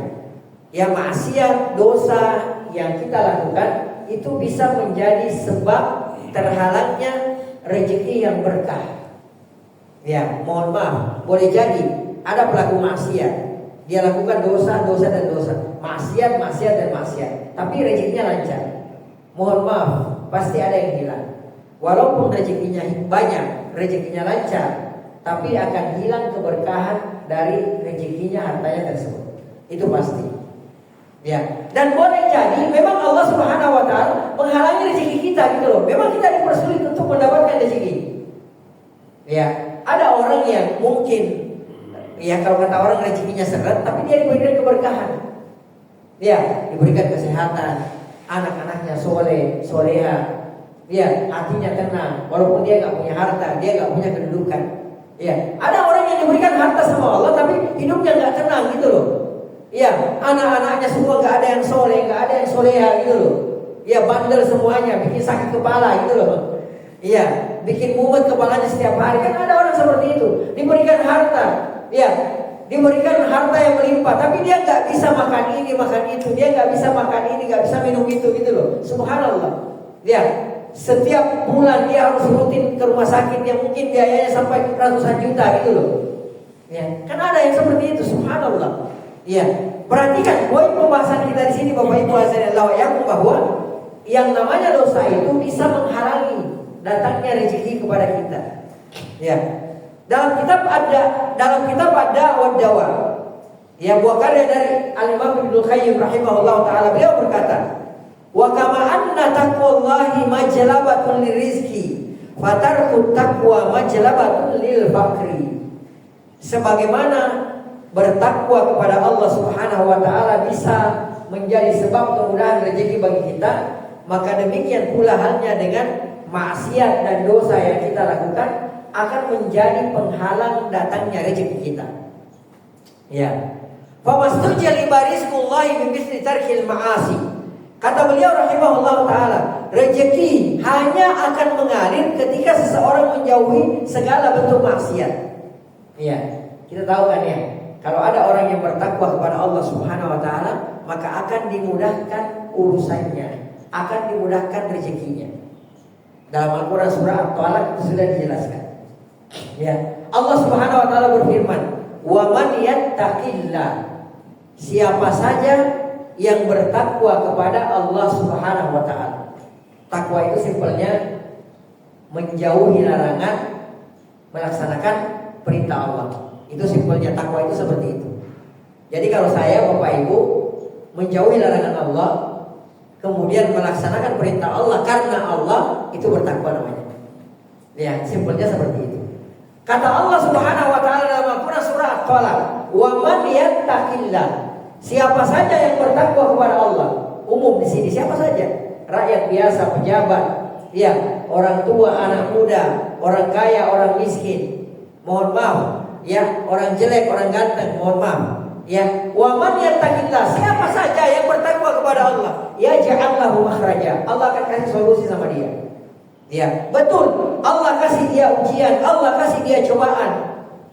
Ya, maksiat, dosa yang kita lakukan itu bisa menjadi sebab terhalangnya rezeki yang berkah. Ya, mohon maaf, boleh jadi ada pelaku maksiat, dia lakukan dosa dan dosa, maksiat dan maksiat, tapi rezekinya lancar. Mohon maaf, pasti ada yang hilang. Walaupun rezekinya banyak, rezekinya lancar, tapi akan hilang keberkahan dari rezekinya, hartanya tersebut. Itu pasti. Ya, dan boleh jadi memang Allah Subhanahu wa taala menghalangi rezeki kita gitu loh. Memang kita dipersulit untuk mendapatkan rezeki. Ya, ada orang yang mungkin, ya, kalau kata orang rezekinya seret, tapi dia diberikan keberkahan. Ya, diberikan kesehatan, anak-anaknya soleh, soleha. Ya, hatinya tenang, walaupun dia nggak punya harta, dia nggak punya kedudukan. Ya, ada orang yang diberikan harta sama Allah, tapi hidupnya nggak tenang gitu loh. Ya, anak-anaknya semua gak ada yang soleh, gak ada yang soleha gitu loh. Ya, bandel semuanya, bikin sakit kepala gitu loh. Iya, bikin mumet kepalanya setiap hari. Kan ada orang seperti itu, diberikan harta, ya, diberikan harta yang melimpah, tapi dia gak bisa makan ini, makan itu, dia gak bisa makan ini, gak bisa minum itu gitu loh. Subhanallah. Ya, setiap bulan dia harus rutin ke rumah sakit yang mungkin biayanya sampai ratusan juta gitu loh. Ya, kan ada yang seperti itu, subhanallah. Ya, perhatikan poin pembahasan kita di sini Bapak Ibu azan Allah yang bahwa yang namanya dosa itu bisa menghalangi datangnya rezeki kepada kita. Ya. Dalam kitab ada Wad-Dawa. Ya, buah karya dari Al-Imam Ibnul Qayyim rahimahullah taala, beliau berkata, "Wa kama anna taqwallahi majlabatun lirizqi, fatarkut taqwa majlabatun lil faqri." Sebagaimana bertakwa kepada Allah Subhanahu wa taala bisa menjadi sebab kemudahan rezeki bagi kita, maka demikian pula halnya dengan maksiat dan dosa yang kita lakukan akan menjadi penghalang datangnya rezeki kita. Ya. Famastujal ibarizqullahi bimisli tarkil ma'asi. Kata beliau rahimahullah taala, rezeki hanya akan mengalir ketika seseorang menjauhi segala bentuk maksiat. Ya, kita tahu kan ya, kalau ada orang yang bertakwa kepada Allah Subhanahu wa taala, maka akan dimudahkan urusannya, akan dimudahkan rezekinya. Dalam Al-Qur'an surah At-Talaq itu sudah dijelaskan. Ya, Allah Subhanahu wa taala berfirman, "Wa man yattaqillah." Siapa saja yang bertakwa kepada Allah Subhanahu wa taala. Takwa itu simpelnya menjauhi larangan, melaksanakan perintah Allah. Itu simpelnya, takwa itu seperti itu. Jadi kalau saya Bapak Ibu menjauhi larangan Allah, kemudian melaksanakan perintah Allah karena Allah, itu bertakwa namanya. Ya, simpelnya seperti itu. Kata Allah Subhanahu wa taala dalam Al-Qur'an Al-Quran surah At-Talaq, wa man yattaqillah, siapa saja yang bertakwa kepada Allah. Umum di sini siapa saja, rakyat biasa, pejabat, ya, orang tua, anak muda, orang kaya, orang miskin, mohon maaf, ya, orang jelek, orang ganteng, mohon maaf, ya. Wa man yattaqillah, siapa saja yang bertakwa kepada Allah, yaj'al lahu makhraja, Allah akan kasih solusi sama dia. Ya, betul. Allah kasih dia ujian, Allah kasih dia cobaan.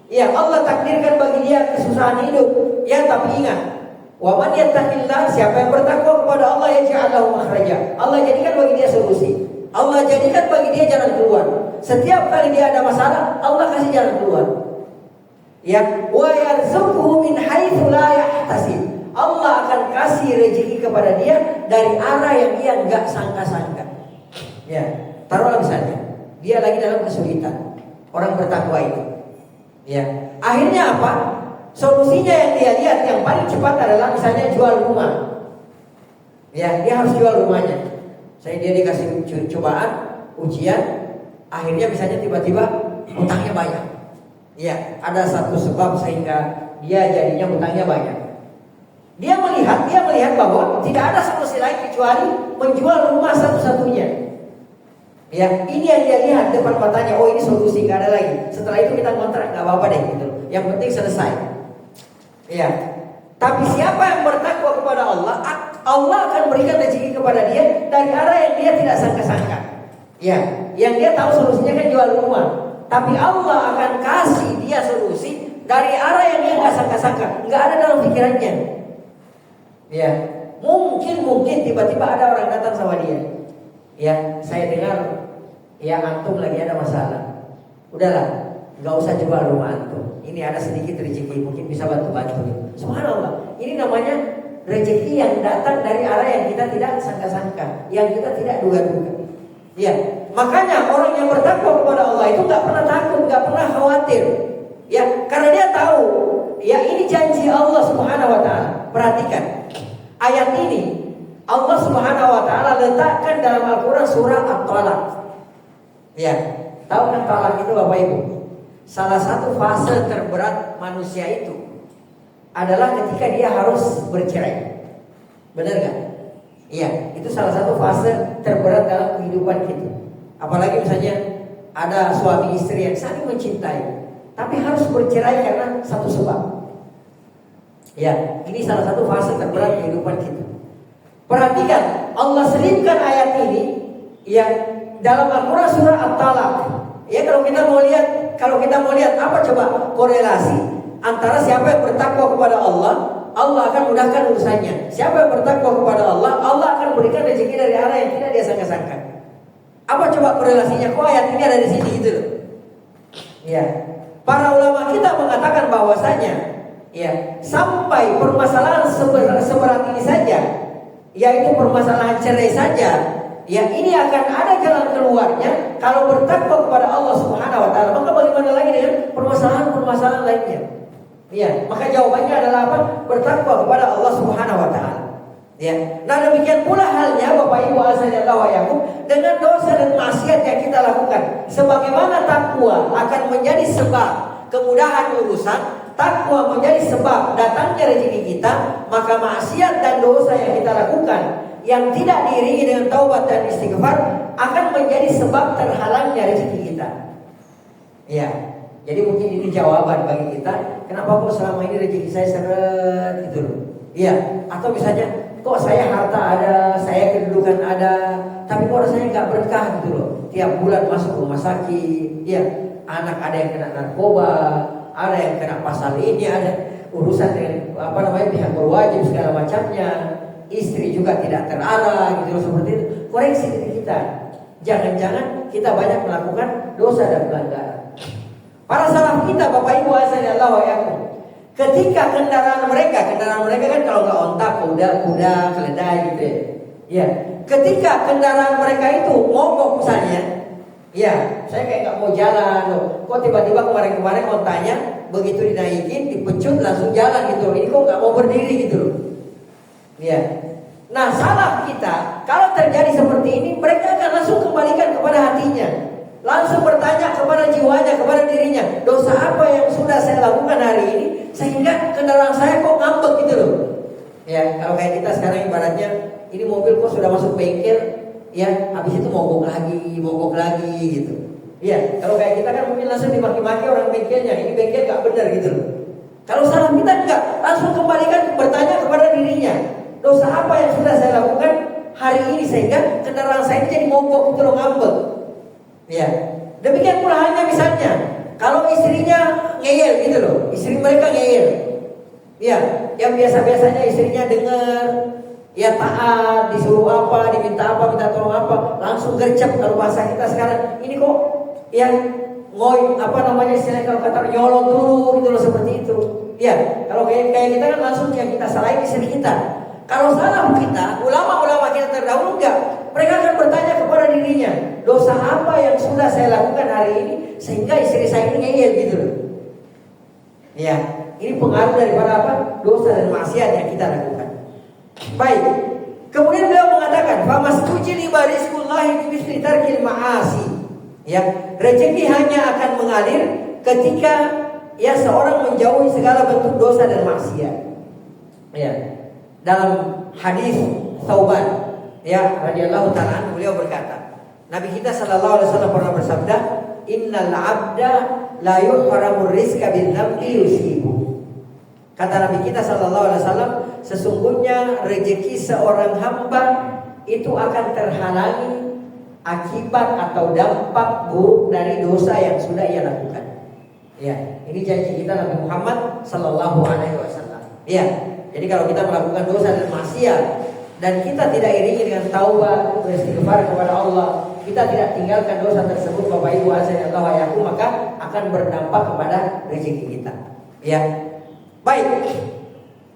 Ya, Allah takdirkan bagi dia kesusahan hidup. Ya, tapi ingat, wa man yattaqillah, siapa yang bertakwa kepada Allah, yaj'al lahu makhraja, Allah jadikan bagi dia solusi. Allah jadikan bagi dia jalan keluar. Setiap kali dia ada masalah, Allah kasih jalan keluar. Ya, wa yarzuquhu min haitsu la yahtasib, Allah akan kasih rezeki kepada dia dari arah yang dia enggak sangka-sangka. Ya, taruhlah misalnya dia lagi dalam kesulitan, orang bertakwa itu. Ya, akhirnya apa? Solusinya yang dia lihat yang paling cepat adalah misalnya jual rumah. Ya, dia harus jual rumahnya. Dia dikasih cobaan, ujian, akhirnya misalnya tiba-tiba hutangnya banyak. Ya, ada satu sebab sehingga dia jadinya hutangnya banyak. Dia melihat bahwa tidak ada solusi lain kecuali menjual rumah satu-satunya. Ya, ini yang dia lihat depan matanya. Oh, ini solusi, nggak ada lagi. Setelah itu kita kontrak, nggak apa-apa deh gitu. Yang penting selesai. Ya, tapi siapa yang bertakwa kepada Allah, Allah akan berikan rezeki kepada dia dari arah yang dia tidak sangka-sangka. Ya, yang dia tahu solusinya kan jual rumah, tapi Allah akan kasih dia solusi dari arah yang dia nggak sangka-sangka, nggak ada dalam pikirannya. Ya, mungkin tiba-tiba ada orang datang sama dia. Ya, saya dengar ya antum lagi ada masalah. Udahlah, nggak usah jual rumah antum. Ini ada sedikit rezeki, mungkin bisa bantu-bantu. Subhanallah, ini namanya rezeki yang datang dari arah yang kita tidak sangka-sangka, yang kita tidak duga-duga. Ya, makanya orang yang bertakwa kepada Allah itu nggak pernah takut, nggak pernah khawatir. Ya, karena dia tahu, ya ini janji Allah Subhanahu Wa Taala. Perhatikan ayat ini. Allah Subhanahu Wa Taala letakkan dalam Al-Quran surah At-Talaq. Ya, tahu kan talak itu Bapak Ibu? Salah satu fase terberat manusia itu adalah ketika dia harus bercerai. Benar gak? Iya, itu salah satu fase terberat dalam kehidupan kita. Apalagi misalnya ada suami istri yang saling mencintai, tapi harus bercerai karena satu sebab. Ya, ini salah satu fase terberat kehidupan kita. Perhatikan, Allah selipkan ayat ini yang dalam Al-Quran surah At-Talaq. Ya, kalau kita mau lihat apa coba korelasi antara siapa yang bertakwa kepada Allah, Allah akan mudahkan urusannya. Siapa yang bertakwa kepada Allah, Allah akan berikan rezeki dari arah yang tidak dia sangka-sangka. Apa coba korelasinya? Kok ayat ini ada di sini gitu loh. Ya, para ulama kita mengatakan bahwasanya, ya, sampai permasalahan seberat ini saja, yaitu permasalahan cerai saja, ya ini akan ada jalan keluarnya kalau bertakwa kepada Allah Subhanahu Wa Taala. Maka bagaimana lagi dengan permasalahan lainnya? Ya, maka jawabannya adalah apa? Bertakwa kepada Allah Subhanahu Wa Taala. Ya, nah demikian pula halnya Bapak Ibu azanillahu wa iyyakum dengan dosa dan maksiat yang kita lakukan. Sebagaimana takwa akan menjadi sebab kemudahan urusan, takwa menjadi sebab datangnya rezeki kita, maka maksiat dan dosa yang kita lakukan yang tidak diiringi dengan taubat dan istighfar akan menjadi sebab terhalangnya rezeki kita. Ya, jadi mungkin ini jawaban bagi kita, kenapa kok selama ini rezeki saya seret gitu loh. Iya, atau misalnya kok saya harta ada, saya kedudukan ada, tapi kok rasanya nggak berkah gitu loh. Tiap bulan masuk rumah sakit, ya, anak ada yang kena narkoba, ada yang kena pasal ini, ada urusan dengan pihak berwajib segala macamnya, istri juga tidak terarah gitu loh, seperti itu. Koreksi diri kita, jangan-jangan kita banyak melakukan dosa dan pelanggaran. Para salaf kita Bapak Ibu azanillahu wa iyyakum, ketika kendaraan mereka kan kalau nggak onta, kuda, keledai gitu ya. Ya, ketika kendaraan mereka itu mogok misalnya, ya, saya kayak nggak mau jalan loh. Kok tiba-tiba kemarin ontanya begitu dinaikin, dipecut langsung jalan gitu. Ini kok nggak mau berdiri gitu loh. Ya. Nah, salaf kita kalau terjadi seperti ini, mereka akan langsung kembalikan kepada hatinya. langsung bertanya kepada jiwanya, kepada dirinya, dosa apa yang sudah saya lakukan hari ini sehingga kendaraan saya kok ngambek gitu loh. Ya, kalau kayak kita sekarang ibaratnya ini mobil kok sudah masuk bengkel, ya habis itu mogok lagi gitu. Ya, kalau kayak kita kan mungkin langsung dimaki-maki orang bengkelnya, ini bengkel gak benar gitu loh. Kalau salah kita enggak, langsung kembalikan bertanya kepada dirinya, dosa apa yang sudah saya lakukan hari ini sehingga kendaraan saya ini jadi mogok gitu loh, ngambek. Ya, demikian pula halnya misalnya kalau istrinya ngeyel gitu loh, istri mereka ngeyel. Ya, yang biasa-biasanya istrinya dengar, ya taat, disuruh apa, diminta apa, minta tolong apa, langsung gercep. Kalau bahasa kita sekarang, ini kok yang ngoy apa namanya istilahnya kalau kata nyolong dulu gitu loh, seperti itu. Ya, kalau kayak kita kan langsung yang kita salahin istri kita. Kalau salah kita, ulama-ulama kita terdahulu enggak, mereka akan bertanya kepada dirinya, dosa apa yang sudah saya lakukan hari ini sehingga istri saya ini ngeyel gitu loh. Ya, ini pengaruh daripada apa? Dosa dan maksiat yang kita lakukan. Baik. Kemudian beliau mengatakan, "Famastujili barizqullahi bi tarkil ma'asi." Ya, rezeki hanya akan mengalir ketika ya seorang menjauhi segala bentuk dosa dan maksiat. Ya. Dalam hadis Thauban ya radhiyallahu ta'ala beliau berkata, Nabi kita sallallahu alaihi wasallam pernah bersabda, "Innal 'abda la yuhramur rizqa bil dhanbi yusibu." Kata Nabi kita sallallahu alaihi wasallam, sesungguhnya rezeki seorang hamba itu akan terhalangi akibat atau dampak buruk dari dosa yang sudah ia lakukan. Ya, ini janji kita Nabi Muhammad sallallahu alaihi wasallam. Ya. Jadi kalau kita melakukan dosa dan maksiat dan kita tidak iringi dengan taubat, beristighfar kepada Allah, kita tidak tinggalkan dosa tersebut, Bapak Ibu azza wa jalla, maka akan berdampak kepada rezeki kita. Ya. Baik.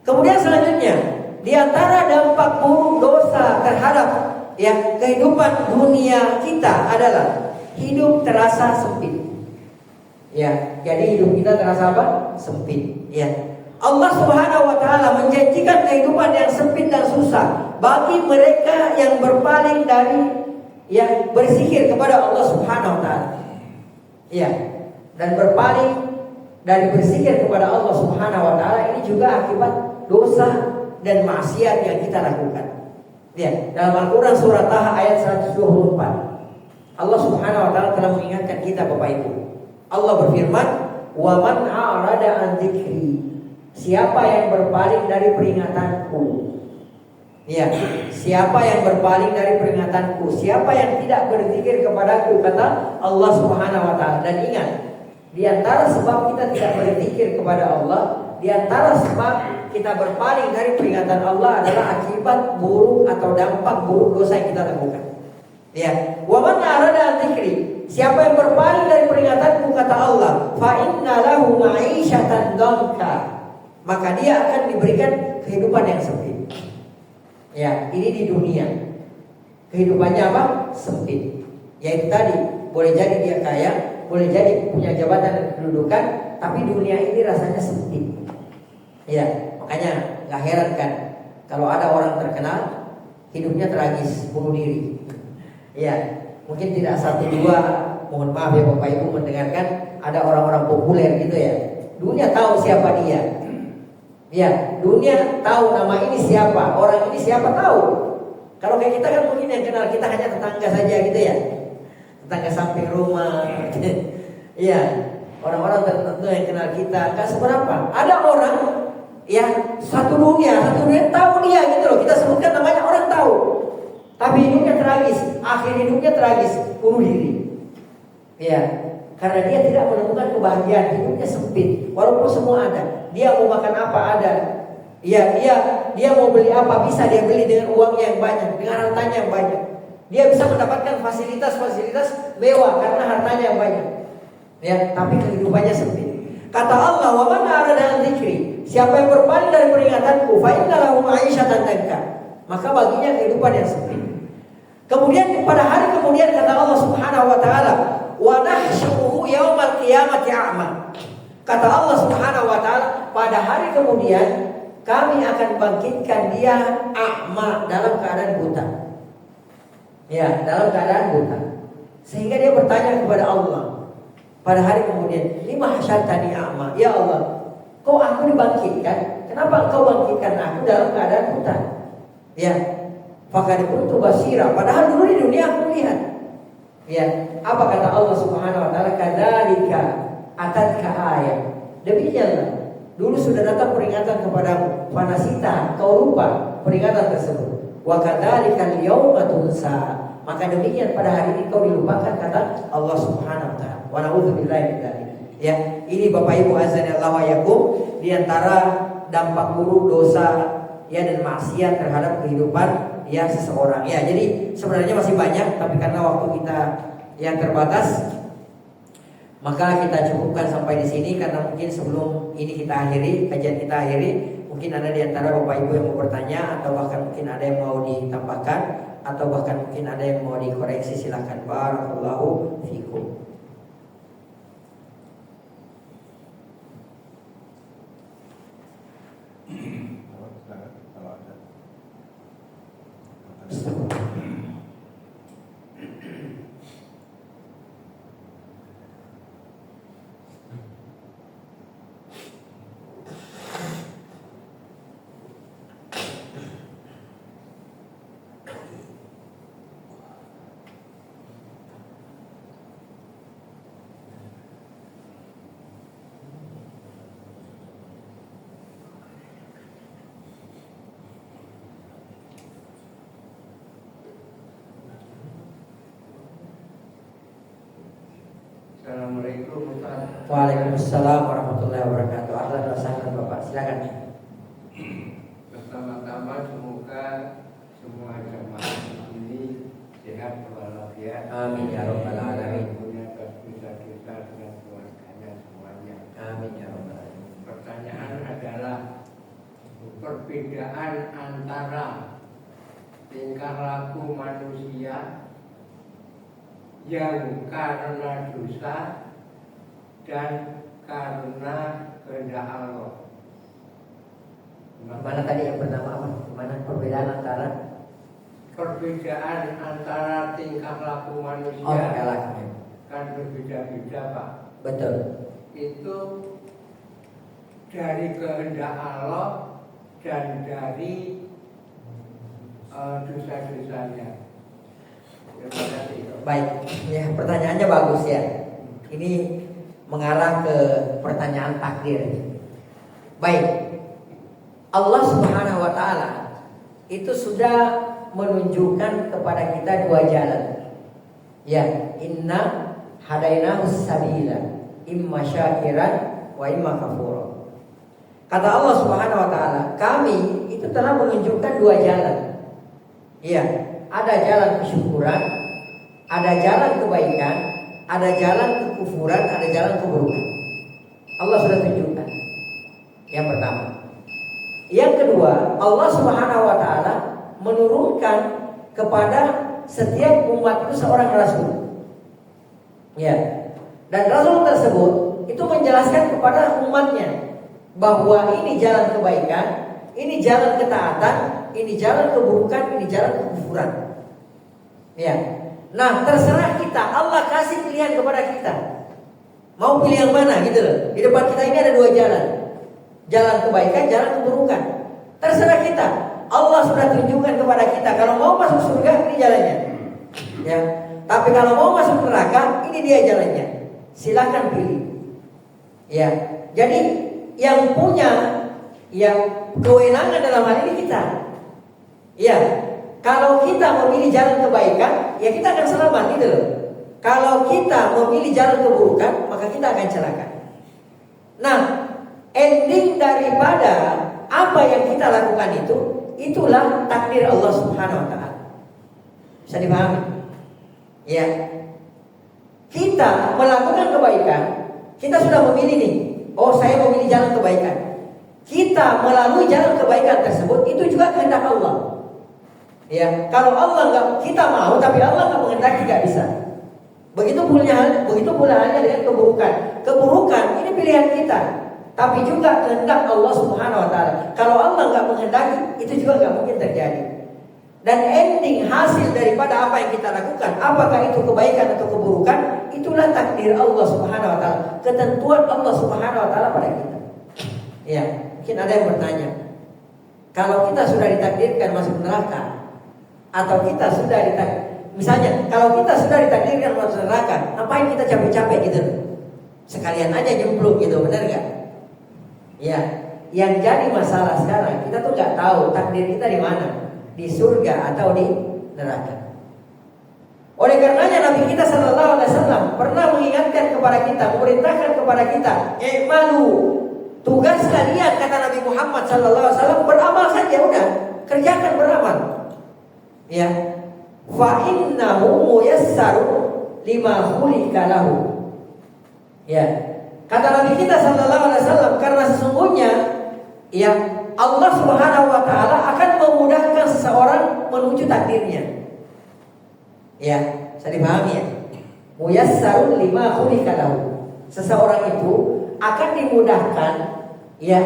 Kemudian selanjutnya, di antara dampak buruk dosa terhadap ya kehidupan dunia kita adalah hidup terasa sempit. Ya, jadi hidup kita terasa apa? Sempit. Ya. Allah Subhanahu wa taala menjanjikan kehidupan yang sempit dan susah bagi mereka yang berpaling dari yang berzikir kepada Allah Subhanahu wa taala. Ya, dan berpaling dari berzikir kepada Allah Subhanahu wa taala ini juga akibat dosa dan maksiat yang kita lakukan. Ya, dalam Al-Qur'an surah Taha ayat 124. Allah Subhanahu wa taala telah mengingatkan kita Bapak Ibu. Allah berfirman, "Wa man a'rada an dzikri." Siapa yang berpaling dari peringatanku. Ya, siapa yang berpaling dari peringatanku, siapa yang tidak berzikir kepadaku, kata Allah Subhanahu wa taala. Dan ingat, di antara sebab kita tidak berzikir kepada Allah, di antara sebab kita berpaling dari peringatan Allah adalah akibat buruk atau dampak buruk dosa yang kita lakukan. Ya, wa man arada dzikri, siapa yang berpaling dari peringatanku, kata Allah, fa inna lahu ma'isyatan dhanka, maka dia akan diberikan kehidupan yang sempit. Ya, ini di dunia. Kehidupannya apa? Sempit. Yaitu tadi, boleh jadi dia kaya, boleh jadi punya jabatan dan kedudukan, tapi dunia ini rasanya sempit. Ya, makanya gak heran kan kalau ada orang terkenal hidupnya tragis, bunuh diri. Ya, mungkin tidak satu dua, mohon maaf ya Bapak Ibu mendengarkan, ada orang-orang populer gitu ya. Dunia tahu siapa dia. Ya, dunia tahu nama ini siapa, orang ini siapa tahu. Kalau kayak kita kan mungkin yang kenal kita hanya tetangga saja gitu ya, tetangga samping rumah. Iya, orang-orang tertentu yang kenal kita nggak seberapa. Ada orang yang satu dunia tahu dia gitu loh. Kita sebutkan namanya, orang tahu, tapi hidupnya tragis, akhir hidupnya tragis, bunuh diri. Ya, karena dia tidak menemukan kebahagiaan, hidupnya sempit. Walaupun semua ada. Dia mau makan apa ada. Ya, dia mau beli apa bisa dia beli dengan uangnya yang banyak, dengan hartanya yang banyak. Dia bisa mendapatkan fasilitas mewah karena hartanya yang banyak. Ya, tapi kehidupannya sempit. Kata Allah, "Wa man arada an dzikri," siapa yang berpaling dari peringatanku, fa inna lahu ma'isyatan dhanka, maka baginya kehidupan yang sempit. Kemudian pada hari kemudian kata Allah Subhanahu wa taala, "Wa nahsyuruhu yaumal qiyamati a'ma." Kata Allah Subhanahu wa taala, pada hari kemudian kami akan bangkitkan dia a'ma, dalam keadaan buta. Ya, dalam keadaan buta. Sehingga dia bertanya kepada Allah pada hari kemudian, lima hasyartani a'ma, ya Allah, kok aku dibangkitkan? Kenapa engkau bangkitkan aku dalam keadaan buta? Ya, faqad kuntu basira, padahal dulu di dunia aku lihat. Ya, apa kata Allah Subhanahu wa taala? Kadzalika atatka ayat. Demikianlah dulu sudah datang peringatan kepadamu, fanasita, kau lupa peringatan tersebut. Wa kadzalika al-yauma tunsa. Maka demikian pada hari ini kau dilupakan, kata Allah Subhanahu wa taala. Wa na'udzubillahi min dzalik. Ya, ini Bapak Ibu azanillahu wa iyyakum, di antara dampak buruk dosa ya dan maksiat terhadap kehidupan ya seseorang. Ya, jadi sebenarnya masih banyak, tapi karena waktu kita yang terbatas, maka kita cukupkan sampai di sini. Karena mungkin sebelum ini kita akhiri, kajian kita akhiri, mungkin ada di antara Bapak Ibu yang mau bertanya, atau bahkan mungkin ada yang mau ditambahkan, atau bahkan mungkin ada yang mau dikoreksi, silakan. Barakallahu fikum. Assalamualaikum Ustaz. Waalaikumsalam warahmatullahi wabarakatuh. Ahlan wa sahlan Bapak, silakan. Pertama-tama semoga semua jemaah ini sehat walafiat. Amin ya rabbal alamin. Punya dosa-dosa dengan keluarganya semuanya. Amin ya rabbal alamin. Pertanyaan adalah perbedaan antara tingkah laku manusia yang karena dosa dan karena kehendak Allah. Mana tadi yang pertama apa? Mana perbedaan antara? Perbedaan antara tingkah laku manusia tingkah laku kan berbeda-beda, Pak. Betul. Itu dari kehendak Allah dan dari dosa-dosanya. Terima kasih. Baik, ya pertanyaannya bagus ya. Ini mengarah ke pertanyaan takdir. Baik, Allah Subhanahu wa taala itu sudah menunjukkan kepada kita dua jalan. Ya, inna hadainahu sabila imma syakiran wa imma kafura. Kata Allah Subhanahu wa taala, kami itu telah menunjukkan dua jalan. Iya, ada jalan kesyukuran, ada jalan kebaikan, ada jalan kekufuran, ada jalan keburukan. Allah sudah tunjukkan. Yang pertama. Yang kedua, Allah Subhanahu wa taala menurunkan kepada setiap umat itu seorang rasul. Ya. Dan rasul tersebut itu menjelaskan kepada umatnya bahwa ini jalan kebaikan, ini jalan ketaatan, ini jalan keburukan, ini jalan kekufuran. Ya. Nah, terserah kita. Allah kasih pilihan kepada kita. Mau pilih yang mana gitu loh. Di depan kita ini ada dua jalan. Jalan kebaikan, jalan keburukan. Terserah kita. Allah sudah tunjukkan kepada kita, kalau mau masuk surga ini jalannya. Ya. Tapi kalau mau masuk neraka, ini dia jalannya. Silahkan pilih. Ya. Jadi yang punya kewenangan dalam hal ini kita. Ya. Kalau kita memilih jalan kebaikan, ya kita akan selamat gitu loh. Kalau kita memilih jalan keburukan, maka kita akan celaka. Nah, ending daripada apa yang kita lakukan itu, itulah takdir Allah Subhanahu wa taala. Bisa dipahami? Ya. Kita melakukan kebaikan, kita sudah memilih nih. Oh, saya memilih jalan kebaikan. Kita melalui jalan kebaikan tersebut, itu juga kehendak Allah. Ya, kalau Allah nggak, kita mau tapi Allah nggak menghendaki, nggak bisa. Begitu pula halnya dengan keburukan. Keburukan ini pilihan kita, tapi juga kehendak Allah Subhanahu wa taala. Kalau Allah nggak menghendaki, itu juga nggak mungkin terjadi. Dan ending hasil daripada apa yang kita lakukan, apakah itu kebaikan atau keburukan, itulah takdir Allah Subhanahu wa taala, ketentuan Allah Subhanahu wa taala pada kita. Ya, mungkin ada yang bertanya, kalau kita sudah ditakdirkan masuk neraka, atau kita sudah misalnya kalau kita sudah ditakdirkan masuk neraka, ngapain kita capek-capek gitu? Sekalian aja jemplung gitu, benar nggak? Ya, yang jadi masalah sekarang kita tuh nggak tahu takdir kita di mana, di surga atau di neraka. Oleh karenanya Nabi kita Sallallahu Alaihi Wasallam pernah mengingatkan kepada kita, memerintahkan kepada kita, malu. Tugas kalian, kata Nabi Muhammad Sallallahu Alaihi Wasallam, beramal saja udah, kerjakan beramal. Ya, fa innahu muyassaru lima khulika lahu. Ya, kata Nabi kita Sallallahu Alaihi Wasallam, karena sesungguhnya ya Allah Subhanahu Wa Taala akan memudahkan seseorang menuju takdirnya. Ya, saya dipahami ya. Muyassaru lima khulika lahu. Seseorang itu akan dimudahkan ya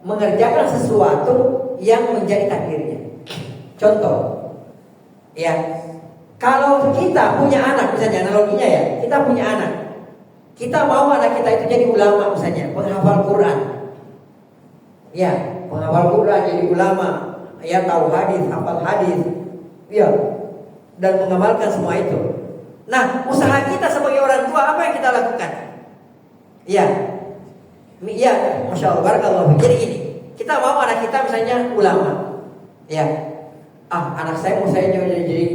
mengerjakan sesuatu yang menjadi takdirnya. Contoh, ya, kalau kita punya anak misalnya, analoginya ya, kita punya anak, kita mau anak kita itu jadi ulama misalnya, penghafal Quran. Ya, penghafal Quran jadi ulama, ya tahu hadis, hafal hadis, ya, dan mengamalkan semua itu. Nah, usaha kita sebagai orang tua apa yang kita lakukan? Ya, Masya Allah, barakallahu. Jadi gini, kita mau anak kita misalnya ulama, ya, anak saya mau saya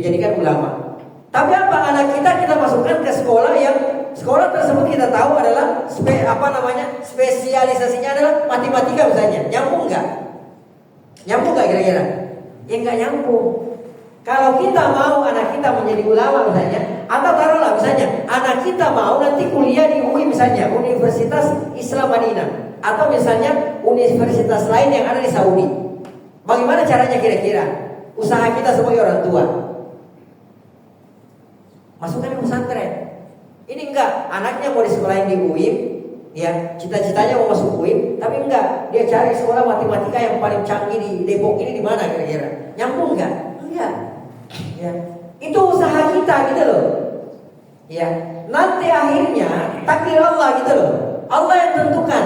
jadikan ulama. Tapi apa, anak kita masukkan ke sekolah yang sekolah tersebut kita tahu adalah spesialisasinya adalah matematika misalnya, nyambung nggak? Nyambung nggak kira-kira? Ya nggak nyambung. Kalau kita mau anak kita menjadi ulama misalnya, atau taruhlah misalnya anak kita mau nanti kuliah di UI misalnya, Universitas Islam Madinah, atau misalnya universitas lain yang ada di Saudi. Bagaimana caranya kira-kira? Usaha kita sebagai orang tua, masukkan ke pesantren. Ini enggak, anaknya mau disekolahin di UIM, ya, cita-citanya mau masuk UIM, tapi enggak, dia cari sekolah matematika yang paling canggih di Depok ini di mana kira-kira? Nyambung enggak? Enggak. Ya, itu usaha kita gitu loh. Ya, nanti akhirnya takdir Allah gitu loh. Allah yang tentukan.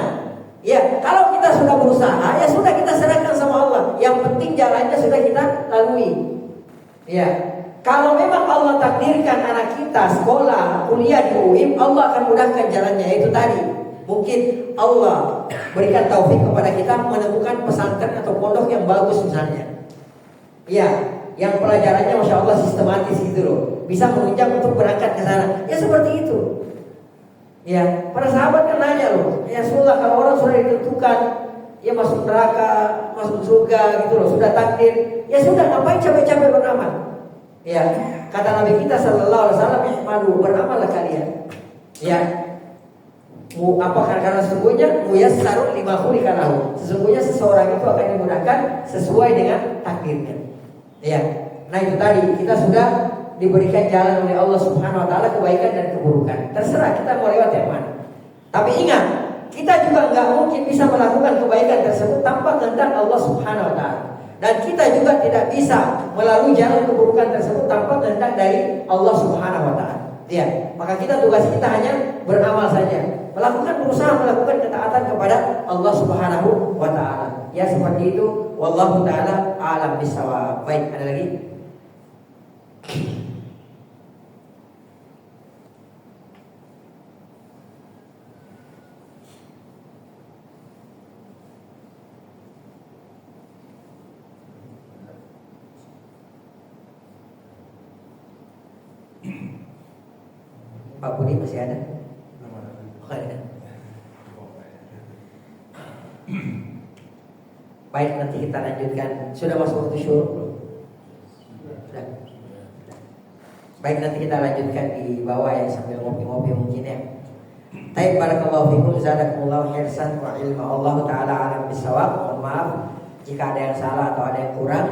Ya, kalau kita sudah berusaha, ya sudah kita serahkan sama Allah. Yang penting jalannya sudah kita lalui. Ya, kalau memang Allah takdirkan anak kita sekolah, kuliah di UIM, Allah akan mudahkan jalannya. Itu tadi, mungkin Allah berikan taufik kepada kita menemukan pesantren atau pondok yang bagus misalnya. Ya, yang pelajarannya Masya Allah sistematis gitu loh, bisa menunjang untuk berangkat ke sana. Ya seperti itu. Ya, para sahabat kan nanya loh, ya Rasulullah, kalau orang sudah ditentukan ya masuk neraka, masuk surga gitu loh, sudah takdir, ya sudah, ngapain capek-capek beramal? Ya, kata Nabi kita Sallallahu Alaihi Wasallam, beramallah kalian. Ya, karena sesungguhnya muyassarun lima khulika lahu. Sesungguhnya seseorang itu akan dimudahkan sesuai dengan takdirnya. Ya, nah itu tadi, kita sudah diberikan jalan oleh Allah Subhanahu Wa Taala kebaikan dan keburukan. Terserah kita mau lewat yang mana. Tapi ingat, kita juga nggak mungkin bisa melakukan kebaikan tersebut tanpa kehendak Allah Subhanahu Wa Taala. Dan kita juga tidak bisa melalui jalan keburukan tersebut tanpa kehendak dari Allah Subhanahu Wa Taala. Ya, maka tugas kita hanya beramal saja, berusaha melakukan ketaatan kepada Allah Subhanahu Wa Taala. Ya seperti itu. Wallahu ta'ala a'lam bishawab. Baik, ada lagi? Pak Budi masih ada? Oh, ada. Baik, nanti kita lanjutkan. Sudah masuk waktu syuruh belum? Sudah. Baik, nanti kita lanjutkan di bawah ya, sambil ngopi-ngopi mungkin ya. Baik, barakallahu fikum, zadakumullahu khairan wa ilma. Allah taala alam bisawab. Mohon maaf jika ada yang salah atau ada yang kurang.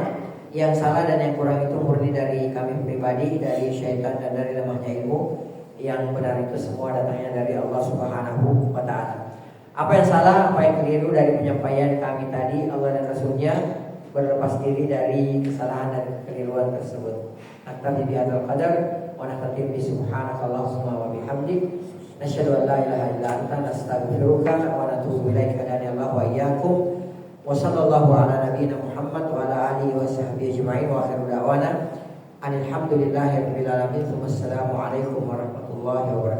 Yang salah dan yang kurang itu murni dari kami pribadi, dari syaitan dan dari lemahnya ilmu. Yang benar itu semua datangnya dari Allah Subhanahu wa taala. Apa yang salah, apa yang keliru dari penyampaian kami tadi, Allah dan Rasulnya berlepas diri dari kesalahan dan kekeliruan tersebut. Naktafi bihadzal qadar wa naktafi bi subhanakallahumma wa bihamdik nasyhadu an la ilaha illa anta nastaghfiruka wa natubu ilaika Allah wa iyyakum wa sallallahu ala nabiyyina Muhammad wa ala alihi wa sahbihi ajma'in wa akhiru da'wana alhamdulillahi rabbil alamin. Wassalamu alaikum warahmatullahi wabarakatuh.